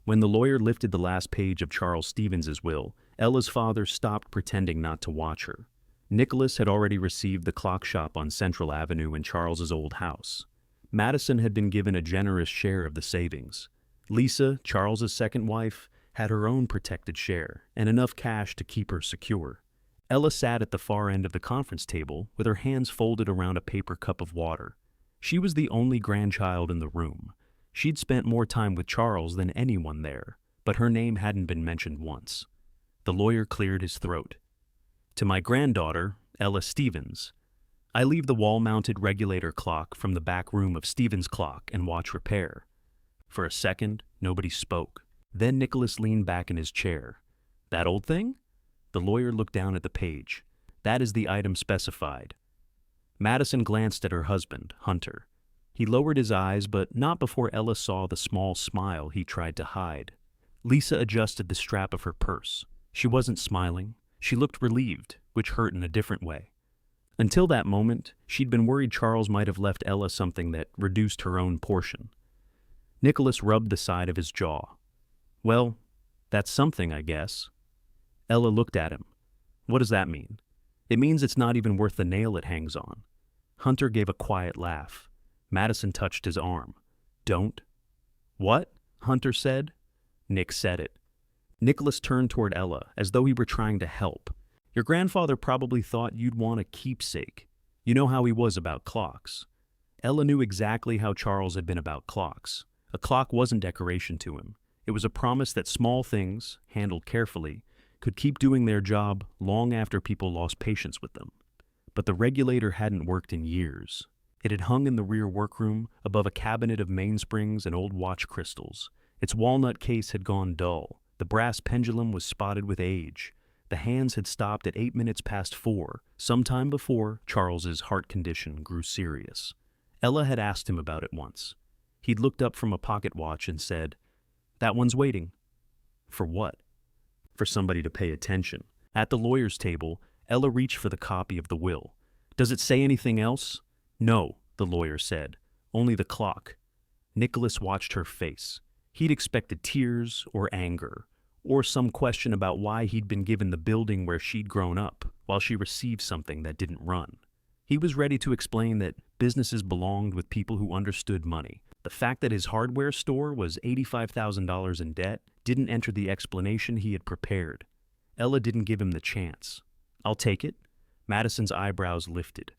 When the lawyer lifted the last page of Charles Stevens's will, Ella's father stopped pretending not to watch her. Nicholas had already received the clock shop on Central Avenue in Charles's old house. Madison had been given a generous share of the savings. Lisa, Charles's second wife, had her own protected share and enough cash to keep her secure. Ella sat at the far end of the conference table with her hands folded around a paper cup of water. She was the only grandchild in the room. She'd spent more time with Charles than anyone there, but her name hadn't been mentioned once. The lawyer cleared his throat. To my granddaughter, Ella Stevens, I leave the wall-mounted regulator clock from the back room of Stevens Clock and Watch Repair. For a second, nobody spoke. Then Nicholas leaned back in his chair. That old thing? The lawyer looked down at the page. That is the item specified. Madison glanced at her husband, Hunter. He lowered his eyes, but not before Ella saw the small smile he tried to hide. Lisa adjusted the strap of her purse. She wasn't smiling. She looked relieved, which hurt in a different way. Until that moment, she'd been worried Charles might have left Ella something that reduced her own portion. Nicholas rubbed the side of his jaw. Well, that's something, I guess. Ella looked at him. What does that mean? It means it's not even worth the nail it hangs on. Hunter gave a quiet laugh. Madison touched his arm. Don't. What? Hunter said. Nick said it. Nicholas turned toward Ella as though he were trying to help. Your grandfather probably thought you'd want a keepsake. You know how he was about clocks. Ella knew exactly how Charles had been about clocks. A clock wasn't decoration to him. It was a promise that small things, handled carefully, could keep doing their job long after people lost patience with them. But the regulator hadn't worked in years. It had hung in the rear workroom above a cabinet of mainsprings and old watch crystals. Its walnut case had gone dull. The brass pendulum was spotted with age. The hands had stopped at 8 minutes past 4, sometime before Charles's heart condition grew serious. Ella had asked him about it once. He'd looked up from a pocket watch and said, "That one's waiting." For what? For somebody to pay attention. At the lawyer's table, Ella reached for the copy of the will. Does it say anything else? No, the lawyer said. Only the clock. Nicholas watched her face. He'd expected tears or anger, or some question about why he'd been given the building where she'd grown up, while she received something that didn't run. He was ready to explain that businesses belonged with people who understood money. The fact that his hardware store was $85,000 in debt didn't enter the explanation he had prepared. Ella didn't give him the chance. I'll take it. Madison's eyebrows lifted.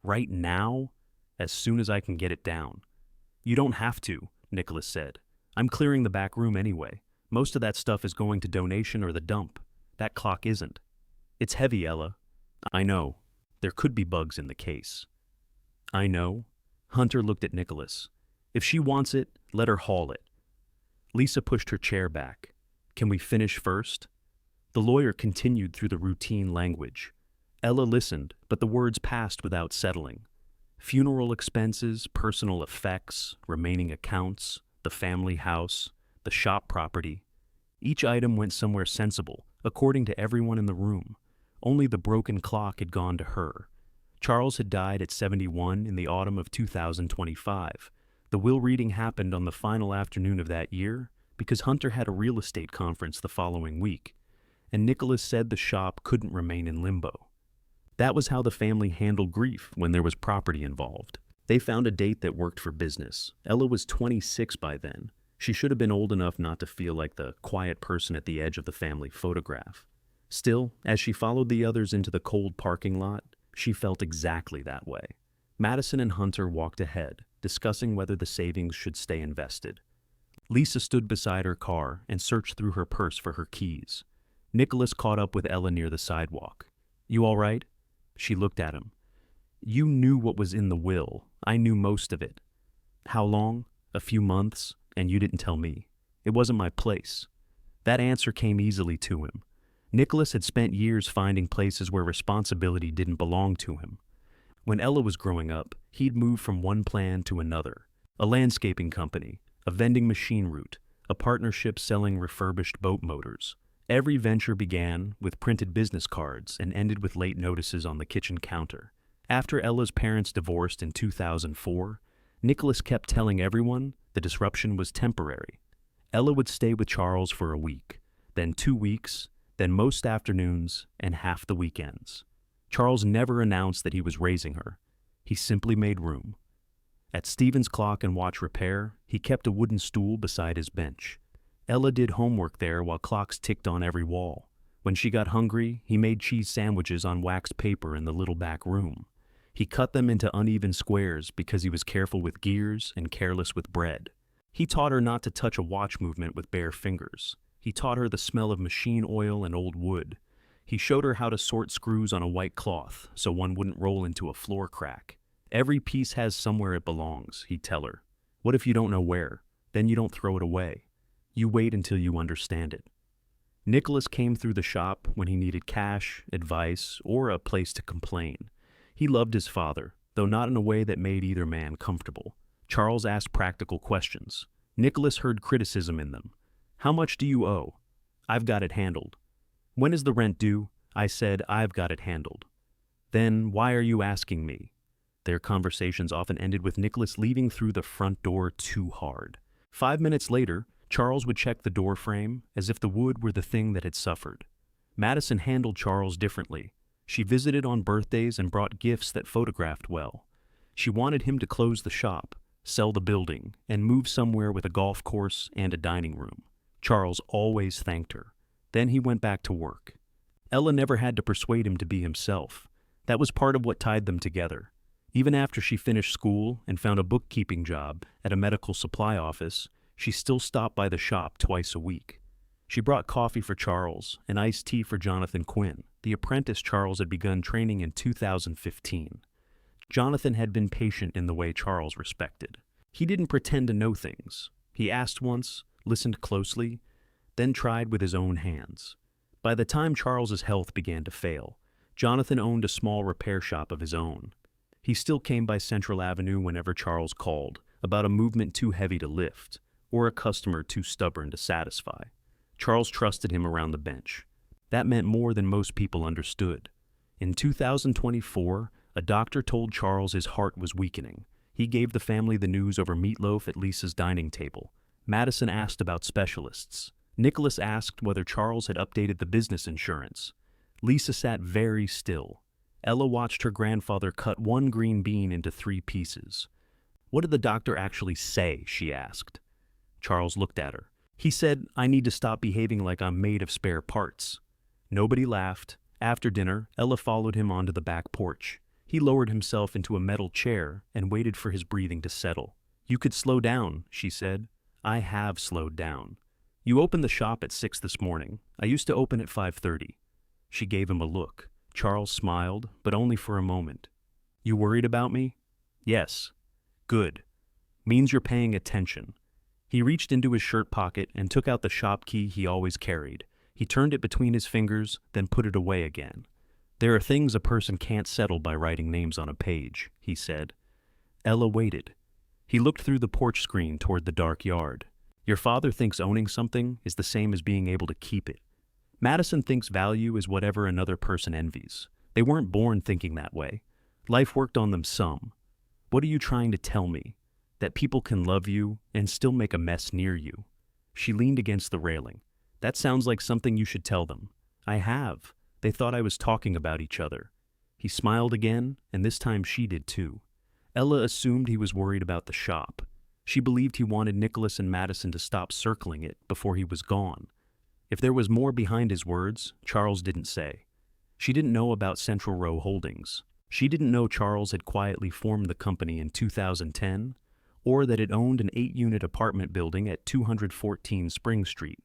Right now? As soon as I can get it down. You don't have to, Nicholas said. I'm clearing the back room anyway. Most of that stuff is going to donation or the dump. That clock isn't. It's heavy, Ella. I know. There could be bugs in the case. I know. Hunter looked at Nicholas. If she wants it, let her haul it. Lisa pushed her chair back. Can we finish first? The lawyer continued through the routine language. Ella listened, but the words passed without settling. Funeral expenses, personal effects, remaining accounts, the family house, the shop property. Each item went somewhere sensible, according to everyone in the room. Only the broken clock had gone to her. Charles had died at 71 in the autumn of 2025. The will reading happened on the final afternoon of that year because Hunter had a real estate conference the following week, and Nicholas said the shop couldn't remain in limbo. That was how the family handled grief when there was property involved. They found a date that worked for business. Ella was 26 by then. She should have been old enough not to feel like the quiet person at the edge of the family photograph. Still, as she followed the others into the cold parking lot, she felt exactly that way. Madison and Hunter walked ahead, discussing whether the savings should stay invested. Lisa stood beside her car and searched through her purse for her keys. Nicholas caught up with Ella near the sidewalk. You all right? She looked at him. You knew what was in the will. I knew most of it. How long? A few months, and you didn't tell me. It wasn't my place. That answer came easily to him. Nicholas had spent years finding places where responsibility didn't belong to him. When Ella was growing up, he'd moved from one plan to another. A landscaping company, a vending machine route, a partnership selling refurbished boat motors. Every venture began with printed business cards and ended with late notices on the kitchen counter. After Ella's parents divorced in 2004, Nicholas kept telling everyone the disruption was temporary. Ella would stay with Charles for a week, then 2 weeks, then most afternoons and half the weekends. Charles never announced that he was raising her. He simply made room. At Stephen's clock and watch repair, he kept a wooden stool beside his bench. Ella did homework there while clocks ticked on every wall. When she got hungry, he made cheese sandwiches on waxed paper in the little back room. He cut them into uneven squares because he was careful with gears and careless with bread. He taught her not to touch a watch movement with bare fingers. He taught her the smell of machine oil and old wood. He showed her how to sort screws on a white cloth so one wouldn't roll into a floor crack. Every piece has somewhere it belongs, he'd tell her. What if you don't know where? Then you don't throw it away. You wait until you understand it. Nicholas came through the shop when he needed cash, advice, or a place to complain. He loved his father, though not in a way that made either man comfortable. Charles asked practical questions. Nicholas heard criticism in them. How much do you owe? I've got it handled. When is the rent due? I said, I've got it handled. Then why are you asking me? Their conversations often ended with Nicholas leaving through the front door too hard. 5 minutes later, Charles would check the door frame as if the wood were the thing that had suffered. Madison handled Charles differently. She visited on birthdays and brought gifts that photographed well. She wanted him to close the shop, sell the building, and move somewhere with a golf course and a dining room. Charles always thanked her. Then he went back to work. Ella never had to persuade him to be himself. That was part of what tied them together. Even after she finished school and found a bookkeeping job at a medical supply office, she still stopped by the shop twice a week. She brought coffee for Charles and iced tea for Jonathan Quinn, the apprentice Charles had begun training in 2015. Jonathan had been patient in the way Charles respected. He didn't pretend to know things. He asked once, listened closely, then tried with his own hands. By the time Charles's health began to fail, Jonathan owned a small repair shop of his own. He still came by Central Avenue whenever Charles called about a movement too heavy to lift or a customer too stubborn to satisfy. Charles trusted him around the bench. That meant more than most people understood. In 2024, a doctor told Charles his heart was weakening. He gave the family the news over meatloaf at Lisa's dining table. Madison asked about specialists. Nicholas asked whether Charles had updated the business insurance. Lisa sat very still. Ella watched her grandfather cut one green bean into 3 pieces. What did the doctor actually say? She asked. Charles looked at her. He said, I need to stop behaving like I'm made of spare parts. Nobody laughed. After dinner, Ella followed him onto the back porch. He lowered himself into a metal chair and waited for his breathing to settle. You could slow down, she said. I have slowed down. You opened the shop at 6 this morning. I used to open at 5:30. She gave him a look. Charles smiled, but only for a moment. You worried about me? Yes. Good. Means you're paying attention. He reached into his shirt pocket and took out the shop key he always carried. He turned it between his fingers, then put it away again. There are things a person can't settle by writing names on a page, he said. Ella waited. He looked through the porch screen toward the dark yard. Your father thinks owning something is the same as being able to keep it. Madison thinks value is whatever another person envies. They weren't born thinking that way. Life worked on them some. What are you trying to tell me? That people can love you and still make a mess near you? She leaned against the railing. That sounds like something you should tell them. I have. They thought I was talking about each other. He smiled again, and this time she did too. Ella assumed he was worried about the shop. She believed he wanted Nicholas and Madison to stop circling it before he was gone. If there was more behind his words, Charles didn't say. She didn't know about Central Row Holdings. She didn't know Charles had quietly formed the company in 2010, or that it owned an 8-unit apartment building at 214 Spring Street.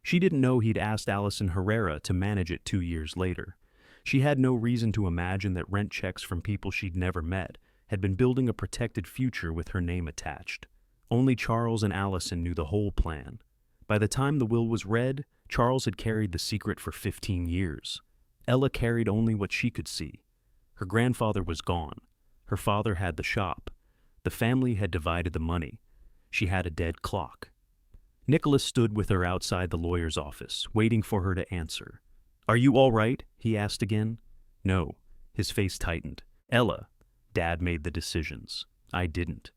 She didn't know he'd asked Allison Herrera to manage it 2 years later. She had no reason to imagine that rent checks from people she'd never met had been building a protected future with her name attached. Only Charles and Allison knew the whole plan. By the time the will was read, Charles had carried the secret for 15 years. Ella carried only what she could see. Her grandfather was gone. Her father had the shop. The family had divided the money. She had a dead clock. Nicholas stood with her outside the lawyer's office, waiting for her to answer. Are you all right? He asked again. No. His face tightened. Ella, Dad made the decisions. I didn't.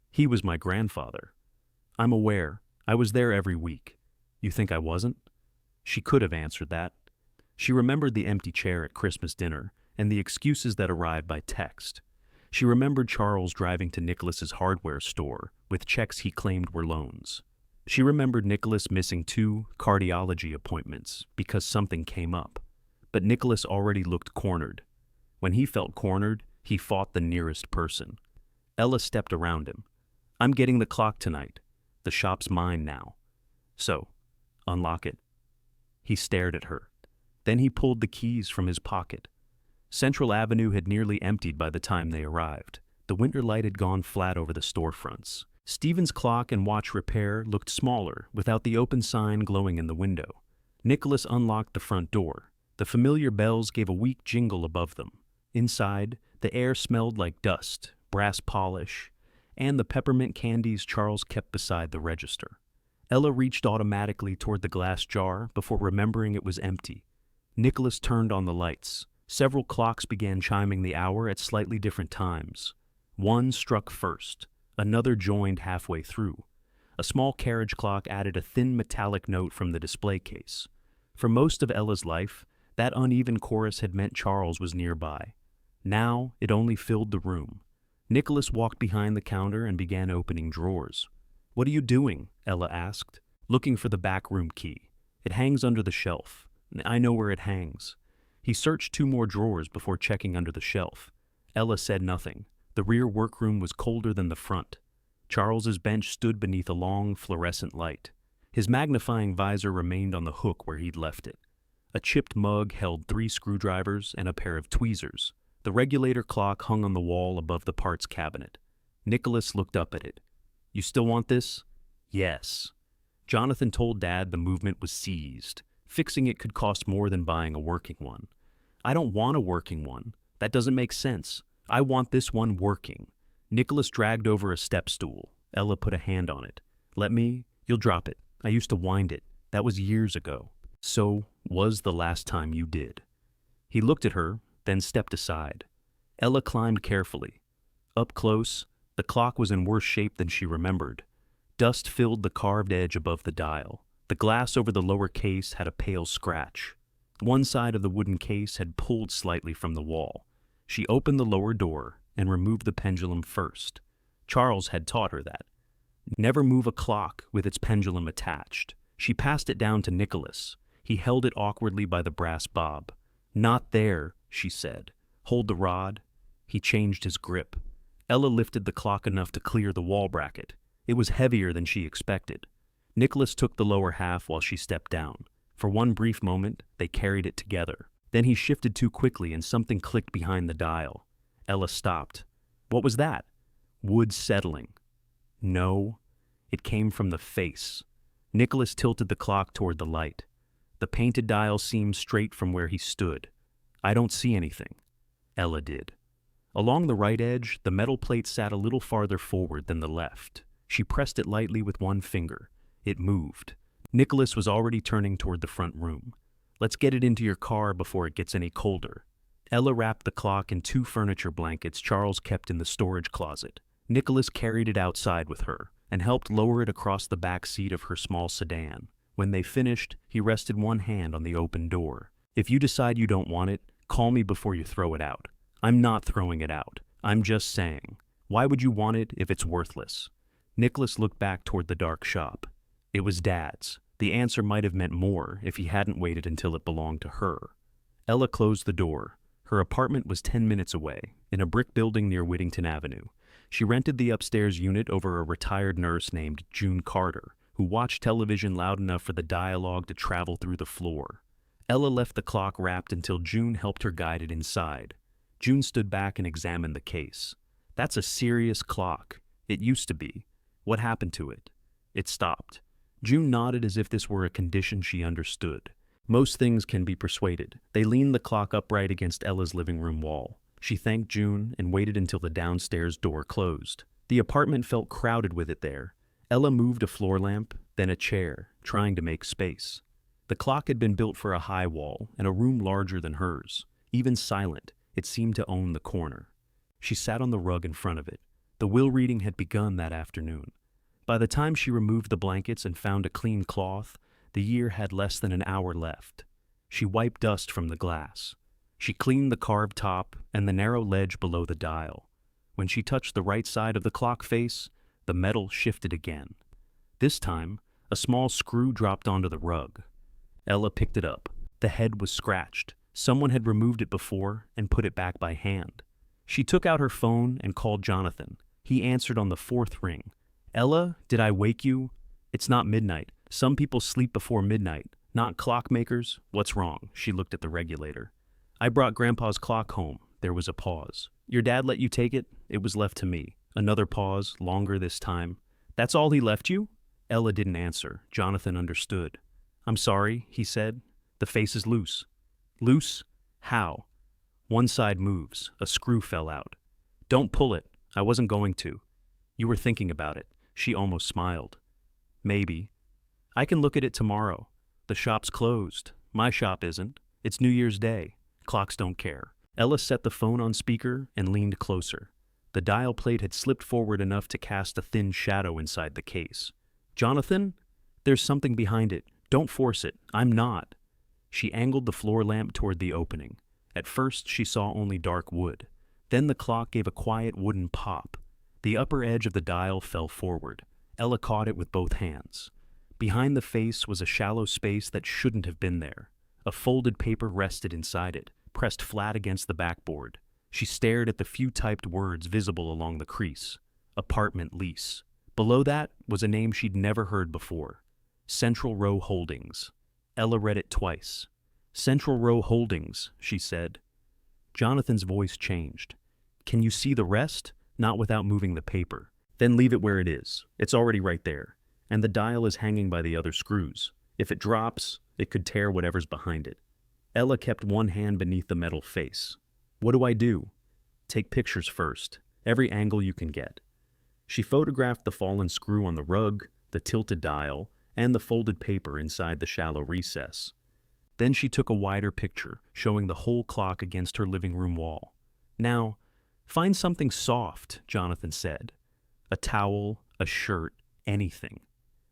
He was my grandfather. I'm aware. I was there every week. You think I wasn't? She could have answered that. She remembered the empty chair at Christmas dinner and the excuses that arrived by text. She remembered Charles driving to Nicholas's hardware store with checks he claimed were loans. She remembered Nicholas missing 2 cardiology appointments because something came up. But Nicholas already looked cornered. When he felt cornered, he fought the nearest person. Ella stepped around him. I'm getting the clock tonight. The shop's mine now. So, unlock it. He stared at her. Then he pulled the keys from his pocket. Central Avenue had nearly emptied by the time they arrived. The winter light had gone flat over the storefronts. Stephen's clock and watch repair looked smaller without the open sign glowing in the window. Nicholas unlocked the front door. The familiar bells gave a weak jingle above them. Inside, the air smelled like dust, brass polish, and the peppermint candies Charles kept beside the register. Ella reached automatically toward the glass jar before remembering it was empty. Nicholas turned on the lights. Several clocks began chiming the hour at slightly different times. One struck first. Another joined halfway through. A small carriage clock added a thin metallic note from the display case. For most of Ella's life, that uneven chorus had meant Charles was nearby. Now, it only filled the room. Nicholas walked behind the counter and began opening drawers. What are you doing? Ella asked, looking for the back room key. It hangs under the shelf. I know where it hangs. He searched 2 more drawers before checking under the shelf. Ella said nothing. The rear workroom was colder than the front. Charles's bench stood beneath a long, fluorescent light. His magnifying visor remained on the hook where he'd left it. A chipped mug held 3 screwdrivers and a pair of tweezers. The regulator clock hung on the wall above the parts cabinet. Nicholas looked up at it. You still want this? Yes. Jonathan told Dad the movement was seized. Fixing it could cost more than buying a working one. I don't want a working one. That doesn't make sense. I want this one working. Nicholas dragged over a step stool. Ella put a hand on it. Let me? You'll drop it. I used to wind it. That was years ago. So was the last time you did. He looked at her, then stepped aside. Ella climbed carefully. Up close, the clock was in worse shape than she remembered. Dust filled the carved edge above the dial. The glass over the lower case had a pale scratch. One side of the wooden case had pulled slightly from the wall. She opened the lower door and removed the pendulum first. Charles had taught her that. Never move a clock with its pendulum attached. She passed it down to Nicholas. He held it awkwardly by the brass bob. Not there, she said. Hold the rod. He changed his grip. Ella lifted the clock enough to clear the wall bracket. It was heavier than she expected. Nicholas took the lower half while she stepped down. For one brief moment, they carried it together. Then he shifted too quickly and something clicked behind the dial. Ella stopped. What was that? Wood settling. No, it came from the face. Nicholas tilted the clock toward the light. The painted dial seemed straight from where he stood. I don't see anything. Ella did. Along the right edge, the metal plate sat a little farther forward than the left. She pressed it lightly with one finger. It moved. Nicholas was already turning toward the front room. Let's get it into your car before it gets any colder. Ella wrapped the clock in 2 furniture blankets Charles kept in the storage closet. Nicholas carried it outside with her and helped lower it across the back seat of her small sedan. When they finished, he rested one hand on the open door. If you decide you don't want it, call me before you throw it out. I'm not throwing it out. I'm just saying. Why would you want it if it's worthless? Nicholas looked back toward the dark shop. It was Dad's. The answer might have meant more if he hadn't waited until it belonged to her. Ella closed the door. Her apartment was 10 minutes away, in a brick building near Whittington Avenue. She rented the upstairs unit over a retired nurse named June Carter, who watched television loud enough for the dialogue to travel through the floor. Ella left the clock wrapped until June helped her guide it inside. June stood back and examined the case. That's a serious clock. It used to be. What happened to it? It stopped. June nodded as if this were a condition she understood. Most things can be persuaded. They leaned the clock upright against Ella's living room wall. She thanked June and waited until the downstairs door closed. The apartment felt crowded with it there. Ella moved a floor lamp, then a chair, trying to make space. The clock had been built for a high wall and a room larger than hers. Even silent, it seemed to own the corner. She sat on the rug in front of it. The will reading had begun that afternoon. By the time she removed the blankets and found a clean cloth, the year had less than an hour left. She wiped dust from the glass. She cleaned the carved top and the narrow ledge below the dial. When she touched the right side of the clock face, the metal shifted again. This time, a small screw dropped onto the rug. Ella picked it up. The head was scratched. Someone had removed it before and put it back by hand. She took out her phone and called Jonathan. He answered on the fourth ring. "Ella, did I wake you? It's not midnight. Some people sleep before midnight. Not clockmakers. What's wrong?" She looked at the regulator. "I brought Grandpa's clock home." There was a pause. "Your dad let you take it?" "It was left to me." Another pause, longer this time. "That's all he left you?" Ella didn't answer. Jonathan understood. "I'm sorry," he said. "The face is loose." "Loose? How?" "One side moves. A screw fell out." "Don't pull it." "I wasn't going to." "You were thinking about it." She almost smiled. "Maybe. I can look at it tomorrow. The shop's closed. My shop isn't. It's New Year's Day. Clocks don't care." Ella set the phone on speaker and leaned closer. The dial plate had slipped forward enough to cast a thin shadow inside the case. "Jonathan, there's something behind it. Don't force it. I'm not." She angled the floor lamp toward the opening. At first, she saw only dark wood. Then the clock gave a quiet wooden pop. The upper edge of the dial fell forward. Ella caught it with both hands. Behind the face was a shallow space that shouldn't have been there. A folded paper rested inside it, pressed flat against the backboard. She stared at the few typed words visible along the crease. "Apartment lease." Below that was a name she'd never heard before. Central Row Holdings. Ella read it twice. "Central Row Holdings," she said. Jonathan's voice changed. "Can you see the rest?" "Not without moving the paper." "Then leave it where it is. It's already right there. And the dial is hanging by the other screws. If it drops, it could tear whatever's behind it." Ella kept one hand beneath the metal face. "What do I do?" "Take pictures first. Every angle you can get." She photographed the fallen screw on the rug, the tilted dial, and the folded paper inside the shallow recess. Then she took a wider picture, showing the whole clock against her living room wall. "Now, find something soft," Jonathan said. "A towel, a shirt, anything."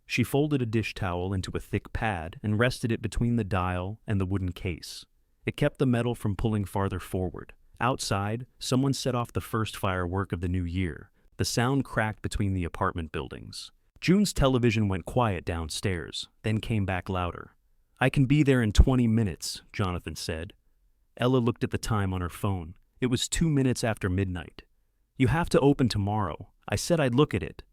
She folded a dish towel into a thick pad and rested it between the dial and the wooden case. It kept the metal from pulling farther forward. Outside, someone set off the first firework of the new year. The sound cracked between the apartment buildings. June's television went quiet downstairs, then came back louder. "I can be there in 20 minutes, Jonathan said. Ella looked at the time on her phone. It was 2 minutes after midnight. "You have to open tomorrow. I said I'd look at it."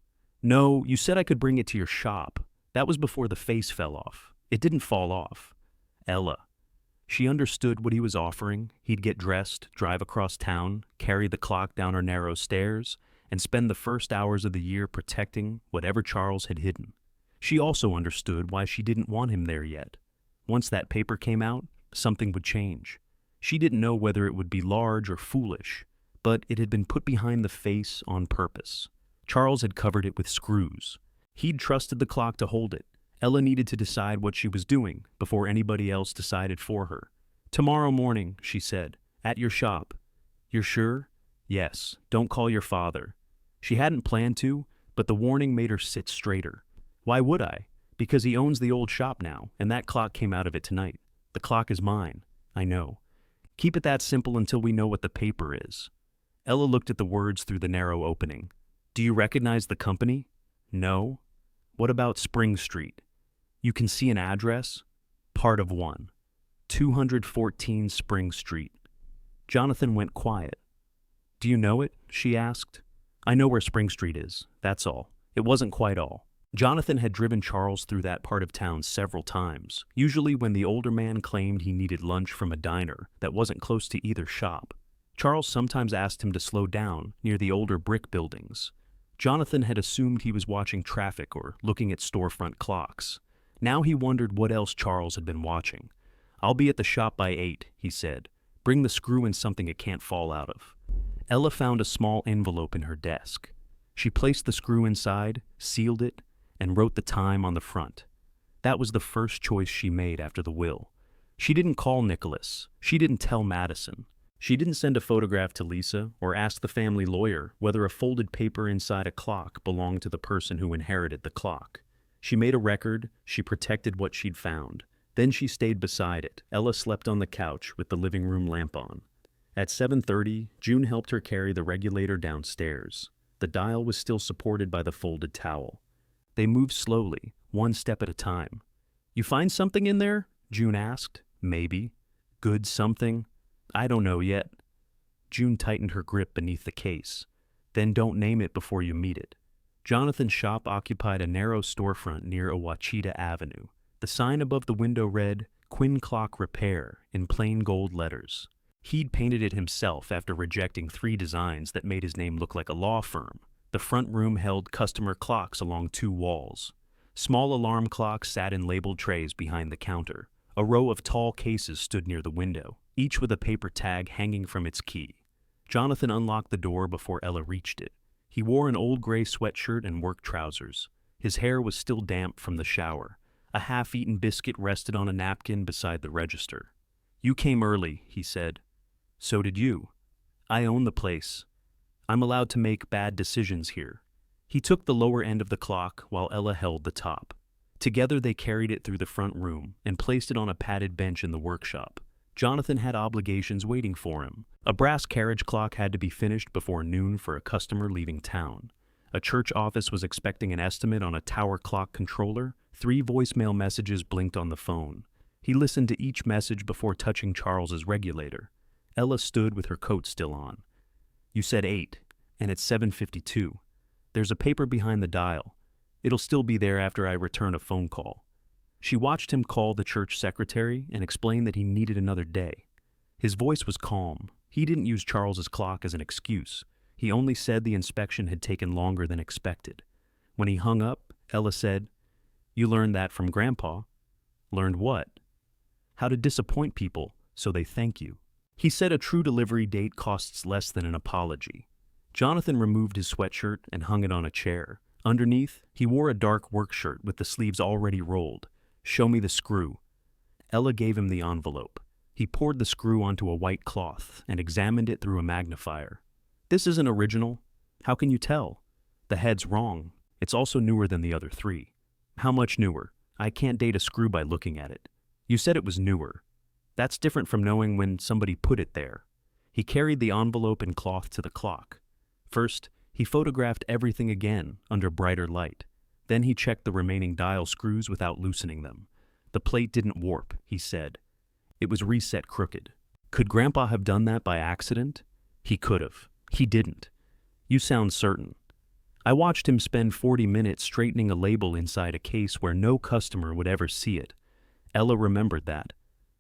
"No, you said I could bring it to your shop." That was before the face fell off. It didn't fall off. Ella. She understood what he was offering. He'd get dressed, drive across town, carry the clock down her narrow stairs, and spend the first hours of the year protecting whatever Charles had hidden. She also understood why she didn't want him there yet. Once that paper came out, something would change. She didn't know whether it would be large or foolish, but it had been put behind the face on purpose. Charles had covered it with screws. He'd trusted the clock to hold it. Ella needed to decide what she was doing before anybody else decided for her. "Tomorrow morning," she said, "at your shop." "You're sure?" "Yes. Don't call your father." She hadn't planned to, but the warning made her sit straighter. "Why would I?" "Because he owns the old shop now, and that clock came out of it tonight. The clock is mine." "I know." "Keep it that simple until we know what the paper is." Ella looked at the words through the narrow opening. "Do you recognize the company?" "No." "What about Spring Street?" "You can see an address?" "Part of one. 214 Spring Street." Jonathan went quiet. "Do you know it?" she asked. "I know where Spring Street is, that's all." It wasn't quite all. Jonathan had driven Charles through that part of town several times, usually when the older man claimed he needed lunch from a diner that wasn't close to either shop. Charles sometimes asked him to slow down near the older brick buildings. Jonathan had assumed he was watching traffic or looking at storefront clocks. Now he wondered what else Charles had been watching. "I'll be at the shop by 8, he said. "Bring the screw in something it can't fall out of." Ella found a small envelope in her desk. She placed the screw inside, sealed it, and wrote the time on the front. That was the first choice she made after the will. She didn't call Nicholas. She didn't tell Madison. She didn't send a photograph to Lisa or ask the family lawyer whether a folded paper inside a clock belonged to the person who inherited the clock. She made a record, she protected what she'd found. Then she stayed beside it. Ella slept on the couch with the living room lamp on. At 7:30, June helped her carry the regulator downstairs. The dial was still supported by the folded towel. They moved slowly, one step at a time. "You find something in there?" June asked. "Maybe. Good something? I don't know yet." June tightened her grip beneath the case. "Then don't name it before you meet it." Jonathan's shop occupied a narrow storefront near Ouachita Avenue. The sign above the window read, "Quinn Clock Repair," in plain gold letters. He'd painted it himself after rejecting 3 designs that made his name look like a law firm. The front room held customer clocks along 2 walls. Small alarm clocks sat in labeled trays behind the counter. A row of tall cases stood near the window, each with a paper tag hanging from its key. Jonathan unlocked the door before Ella reached it. He wore an old gray sweatshirt and work trousers. His hair was still damp from the shower. A half-eaten biscuit rested on a napkin beside the register. "You came early," he said. "So did you. I own the place. I'm allowed to make bad decisions here." He took the lower end of the clock while Ella held the top. Together they carried it through the front room and placed it on a padded bench in the workshop. Jonathan had obligations waiting for him. A brass carriage clock had to be finished before noon for a customer leaving town. A church office was expecting an estimate on a tower clock controller. 3 voicemail messages blinked on the phone. He listened to each message before touching Charles's regulator. Ella stood with her coat still on. "You said 8, and it's 7:52. There's a paper behind the dial. It'll still be there after I return a phone call." She watched him call the church secretary and explain that he needed another day. His voice was calm. He didn't use Charles's clock as an excuse. He only said the inspection had taken longer than expected. When he hung up, Ella said, "You learned that from Grandpa." "Learned what?" "How to disappoint people so they thank you." He said a true delivery date costs less than an apology. Jonathan removed his sweatshirt and hung it on a chair. Underneath, he wore a dark work shirt with the sleeves already rolled. "Show me the screw." Ella gave him the envelope. He poured the screw onto a white cloth and examined it through a magnifier. "This isn't original." "How can you tell?" "The head's wrong. It's also newer than the other 3. "How much newer?" "I can't date a screw by looking at it." "You said it was newer." "That's different from knowing when somebody put it there." He carried the envelope and cloth to the clock. First, he photographed everything again under brighter light. Then he checked the remaining dial screws without loosening them. The plate didn't warp, he said. It was reset crooked. Could Grandpa have done that by accident? He could have. He didn't. You sound certain. I watched him spend 40 minutes straightening a label inside a case where no customer would ever see it. Ella remembered that.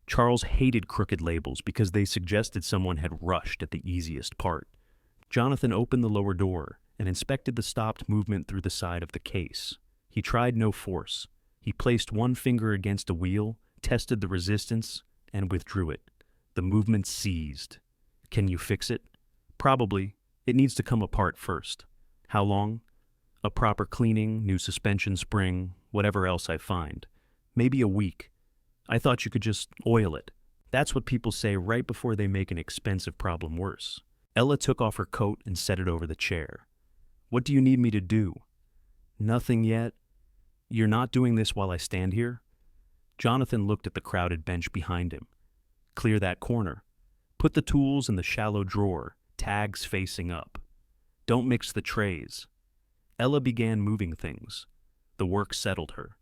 Charles hated crooked labels because they suggested someone had rushed at the easiest part. Jonathan opened the lower door and inspected the stopped movement through the side of the case. He tried no force. He placed one finger against a wheel, tested the resistance, and withdrew it. The movement ceased. Can you fix it? Probably. It needs to come apart first. How long? A proper cleaning, new suspension spring, whatever else I find. Maybe a week. I thought you could just oil it. That's what people say right before they make an expensive problem worse. Ella took off her coat and set it over the chair. What do you need me to do? Nothing yet. You're not doing this while I stand here? Jonathan looked at the crowded bench behind him. Clear that corner. Put the tools in the shallow drawer, tags facing up. Don't mix the trays. Ella began moving things. The work settled her.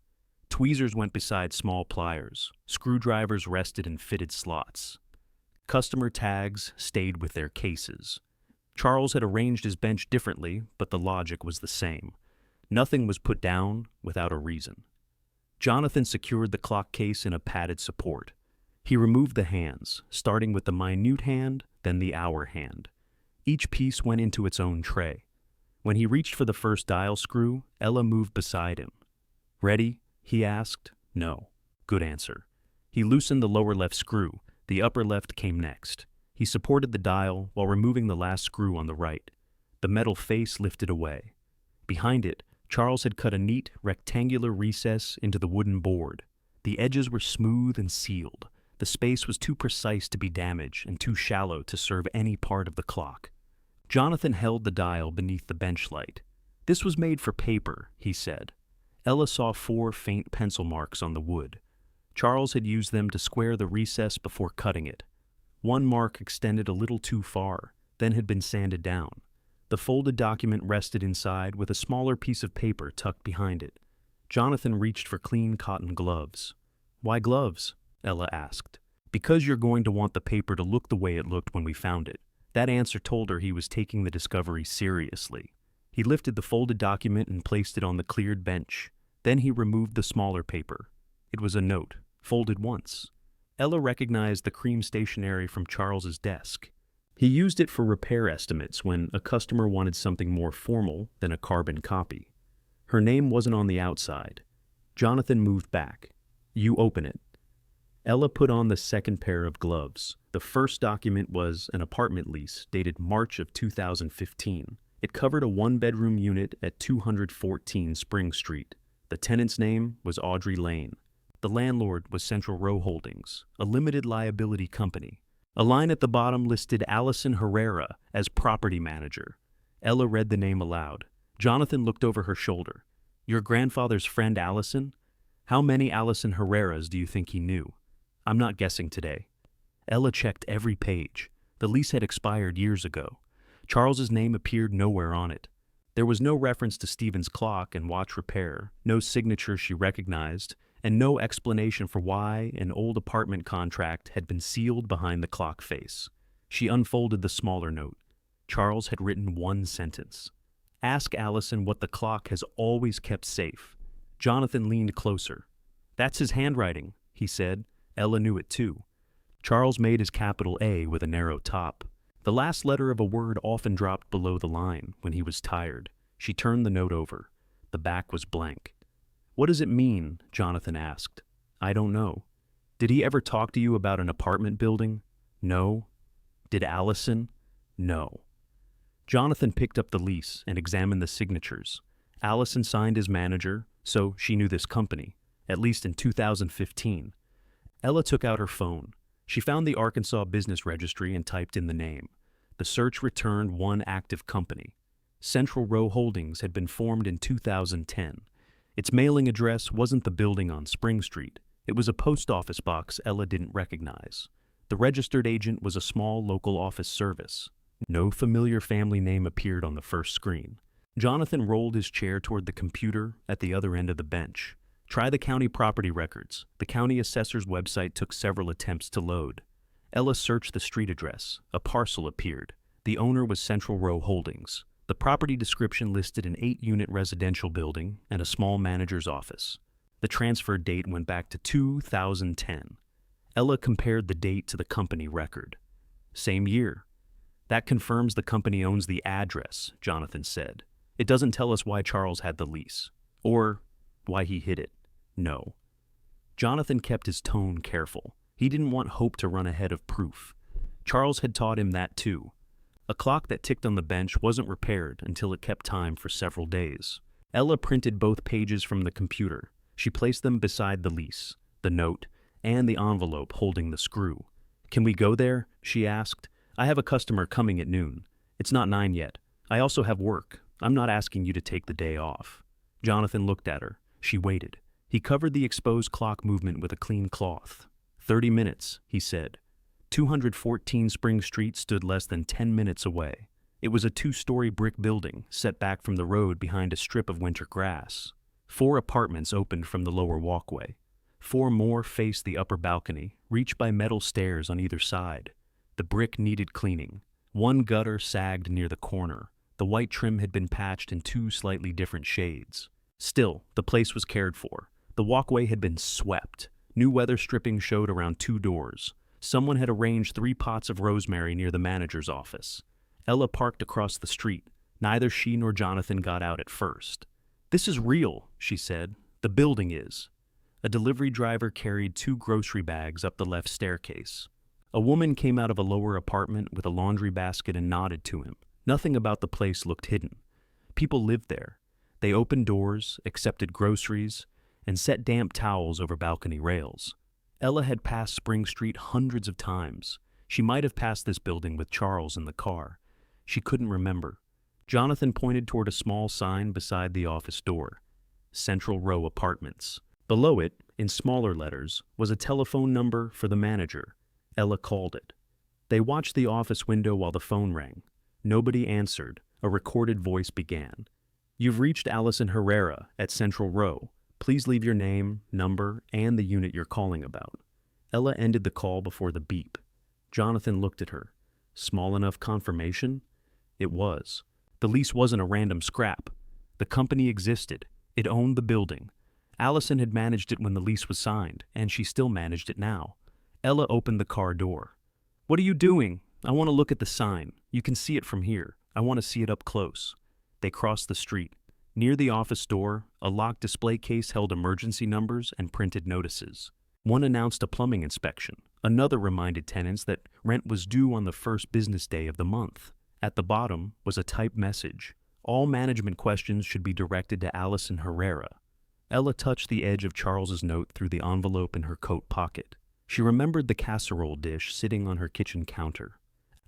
Tweezers went beside small pliers. Screwdrivers rested in fitted slots. Customer tags stayed with their cases. Charles had arranged his bench differently, but the logic was the same. Nothing was put down without a reason. Jonathan secured the clock case in a padded support. He removed the hands, starting with the minute hand, then the hour hand. Each piece went into its own tray. When he reached for the first dial screw, Ella moved beside him. Ready? He asked. No. Good answer. He loosened the lower left screw. The upper left came next. He supported the dial while removing the last screw on the right. The metal face lifted away. Behind it, Charles had cut a neat, rectangular recess into the wooden board. The edges were smooth and sealed. The space was too precise to be damaged and too shallow to serve any part of the clock. Jonathan held the dial beneath the bench light. "This was made for paper," he said. Ella saw 4 faint pencil marks on the wood. Charles had used them to square the recess before cutting it. One mark extended a little too far, then had been sanded down. The folded document rested inside with a smaller piece of paper tucked behind it. Jonathan reached for clean cotton gloves. "Why gloves?" Ella asked. "Because you're going to want the paper to look the way it looked when we found it." That answer told her he was taking the discovery seriously. He lifted the folded document and placed it on the cleared bench. Then he removed the smaller paper. It was a note, folded once. Ella recognized the cream stationery from Charles's desk. He used it for repair estimates when a customer wanted something more formal than a carbon copy. Her name wasn't on the outside. Jonathan moved back. "You open it." Ella put on the second pair of gloves. The first document was an apartment lease dated March of 2015. It covered a 1-bedroom unit at 214 Spring Street. The tenant's name was Audrey Lane. The landlord was Central Row Holdings, a limited liability company. A line at the bottom listed Allison Herrera as property manager. Ella read the name aloud. Jonathan looked over her shoulder. "Your grandfather's friend Allison? How many Allison Herreras do you think he knew?" "I'm not guessing today." Ella checked every page. The lease had expired years ago. Charles's name appeared nowhere on it. There was no reference to Stephen's clock and watch repair, no signature she recognized, and no explanation for why an old apartment contract had been sealed behind the clock face. She unfolded the smaller note. Charles had written one sentence. "Ask Allison what the clock has always kept safe." Jonathan leaned closer. "That's his handwriting," he said. Ella knew it too. Charles made his capital A with a narrow top. The last letter of a word often dropped below the line when he was tired. She turned the note over. The back was blank. "What does it mean?" Jonathan asked. "I don't know." "Did he ever talk to you about an apartment building?" "No." "Did Allison?" "No." Jonathan picked up the lease and examined the signatures. Allison signed as manager, so she knew this company, at least in 2015. Ella took out her phone. She found the Arkansas Business Registry and typed in the name. The search returned one active company. Central Row Holdings had been formed in 2010. Its mailing address wasn't the building on Spring Street. It was a post office box Ella didn't recognize. The registered agent was a small local office service. No familiar family name appeared on the first screen. Jonathan rolled his chair toward the computer at the other end of the bench. "Try the county property records." The county assessor's website took several attempts to load. Ella searched the street address. A parcel appeared. The owner was Central Row Holdings. The property description listed an 8-unit residential building and a small manager's office. The transfer date went back to 2010. Ella compared the date to the company record. Same year. "That confirms the company owns the address," Jonathan said. "It doesn't tell us why Charles had the lease. Or why he hid it. No." Jonathan kept his tone careful. He didn't want hope to run ahead of proof. Charles had taught him that too. A clock that ticked on the bench wasn't repaired until it kept time for several days. Ella printed both pages from the computer. She placed them beside the lease, the note, and the envelope holding the screw. "Can we go there?" she asked. "I have a customer coming at noon. It's not 9 yet. I also have work. I'm not asking you to take the day off." Jonathan looked at her. She waited. He covered the exposed clock movement with a clean cloth. 30 minutes, he said. 214 Spring Street stood less than 10 minutes away. It was a 2-story brick building set back from the road behind a strip of winter grass. 4 apartments opened from the lower walkway. 4 more faced the upper balcony, reached by metal stairs on either side. The brick needed cleaning. One gutter sagged near the corner. The white trim had been patched in 2 slightly different shades. Still, the place was cared for. The walkway had been swept. New weather stripping showed around 2 doors. Someone had arranged 3 pots of rosemary near the manager's office. Ella parked across the street. Neither she nor Jonathan got out at first. "This is real," she said. "The building is." A delivery driver carried 2 grocery bags up the left staircase. A woman came out of a lower apartment with a laundry basket and nodded to him. Nothing about the place looked hidden. People lived there. They opened doors, accepted groceries, and set damp towels over balcony rails. Ella had passed Spring Street hundreds of times. She might have passed this building with Charles in the car. She couldn't remember. Jonathan pointed toward a small sign beside the office door. Central Row Apartments. Below it, in smaller letters, was a telephone number for the manager. Ella called it. They watched the office window while the phone rang. Nobody answered. A recorded voice began. "You've reached Allison Herrera at Central Row. Please leave your name, number, and the unit you're calling about." Ella ended the call before the beep. Jonathan looked at her. Small enough confirmation? It was. The lease wasn't a random scrap. The company existed. It owned the building. Allison had managed it when the lease was signed, and she still managed it now. Ella opened the car door. "What are you doing? I want to look at the sign. You can see it from here. I want to see it up close." They crossed the street. Near the office door, a locked display case held emergency numbers and printed notices. One announced a plumbing inspection. Another reminded tenants that rent was due on the first business day of the month. At the bottom was a typed message. All management questions should be directed to Allison Herrera. Ella touched the edge of Charles's note through the envelope in her coat pocket. She remembered the casserole dish sitting on her kitchen counter.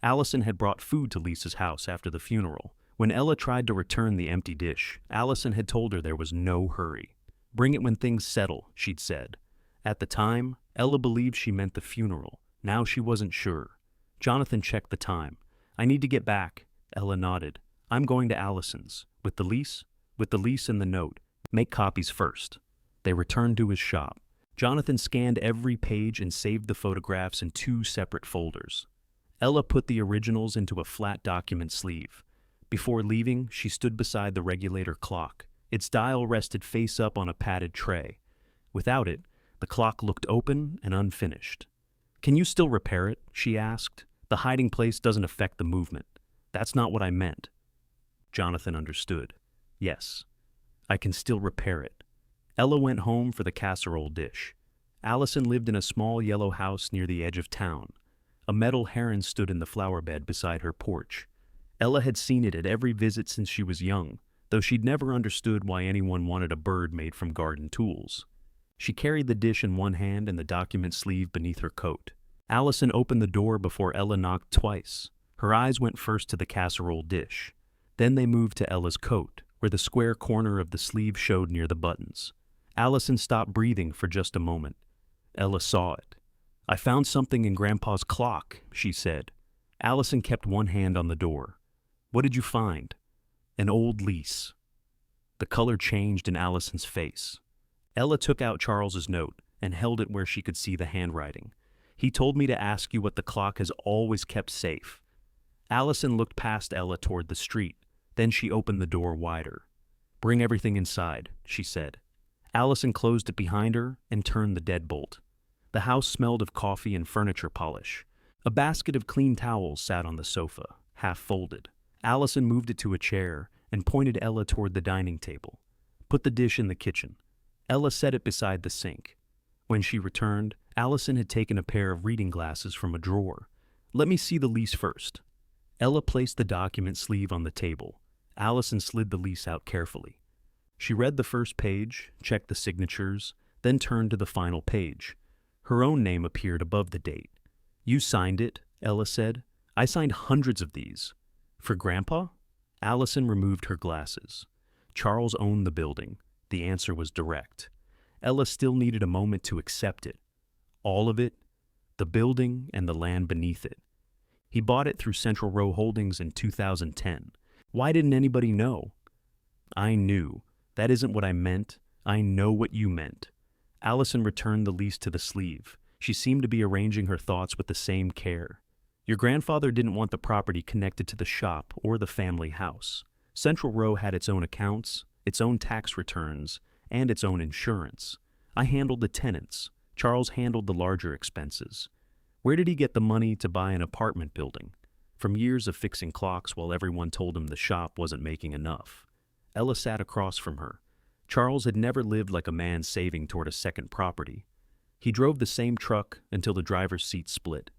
Allison had brought food to Lisa's house after the funeral. When Ella tried to return the empty dish, Allison had told her there was no hurry. "Bring it when things settle," she'd said. At the time, Ella believed she meant the funeral. Now she wasn't sure. Jonathan checked the time. "I need to get back." Ella nodded. "I'm going to Allison's. With the lease?" "With the lease and the note. Make copies first." They returned to his shop. Jonathan scanned every page and saved the photographs in 2 separate folders. Ella put the originals into a flat document sleeve. Before leaving, she stood beside the regulator clock. Its dial rested face up on a padded tray. Without it, the clock looked open and unfinished. "Can you still repair it?" she asked. "The hiding place doesn't affect the movement." "That's not what I meant." Jonathan understood. "Yes, I can still repair it." Ella went home for the casserole dish. Allison lived in a small yellow house near the edge of town. A metal heron stood in the flower bed beside her porch. Ella had seen it at every visit since she was young, though she'd never understood why anyone wanted a bird made from garden tools. She carried the dish in one hand and the document sleeve beneath her coat. Allison opened the door before Ella knocked twice. Her eyes went first to the casserole dish. Then they moved to Ella's coat, where the square corner of the sleeve showed near the buttons. Allison stopped breathing for just a moment. Ella saw it. "I found something in Grandpa's clock," she said. Allison kept one hand on the door. "What did you find?" "An old lease." The color changed in Allison's face. Ella took out Charles's note and held it where she could see the handwriting. "He told me to ask you what the clock has always kept safe." Allison looked past Ella toward the street. Then she opened the door wider. "Bring everything inside," she said. Allison closed it behind her and turned the deadbolt. The house smelled of coffee and furniture polish. A basket of clean towels sat on the sofa, half folded. Allison moved it to a chair and pointed Ella toward the dining table. "Put the dish in the kitchen." Ella set it beside the sink. When she returned, Allison had taken a pair of reading glasses from a drawer. "Let me see the lease first." Ella placed the document sleeve on the table. Allison slid the lease out carefully. She read the first page, checked the signatures, then turned to the final page. Her own name appeared above the date. "You signed it," Ella said. "I signed hundreds of these." "For Grandpa?" Allison removed her glasses. Charles owned the building. The answer was direct. Ella still needed a moment to accept it. All of it, the building and the land beneath it. He bought it through Central Row Holdings in 2010. Why didn't anybody know? "I knew. That isn't what I meant. I know what you meant." Allison returned the lease to the sleeve. She seemed to be arranging her thoughts with the same care. "Your grandfather didn't want the property connected to the shop or the family house. Central Row had its own accounts, its own tax returns, and its own insurance. I handled the tenants. Charles handled the larger expenses. Where did he get the money to buy an apartment building? From years of fixing clocks while everyone told him the shop wasn't making enough." Ella sat across from her. Charles had never lived like a man saving toward a second property. He drove the same truck until the driver's seat split.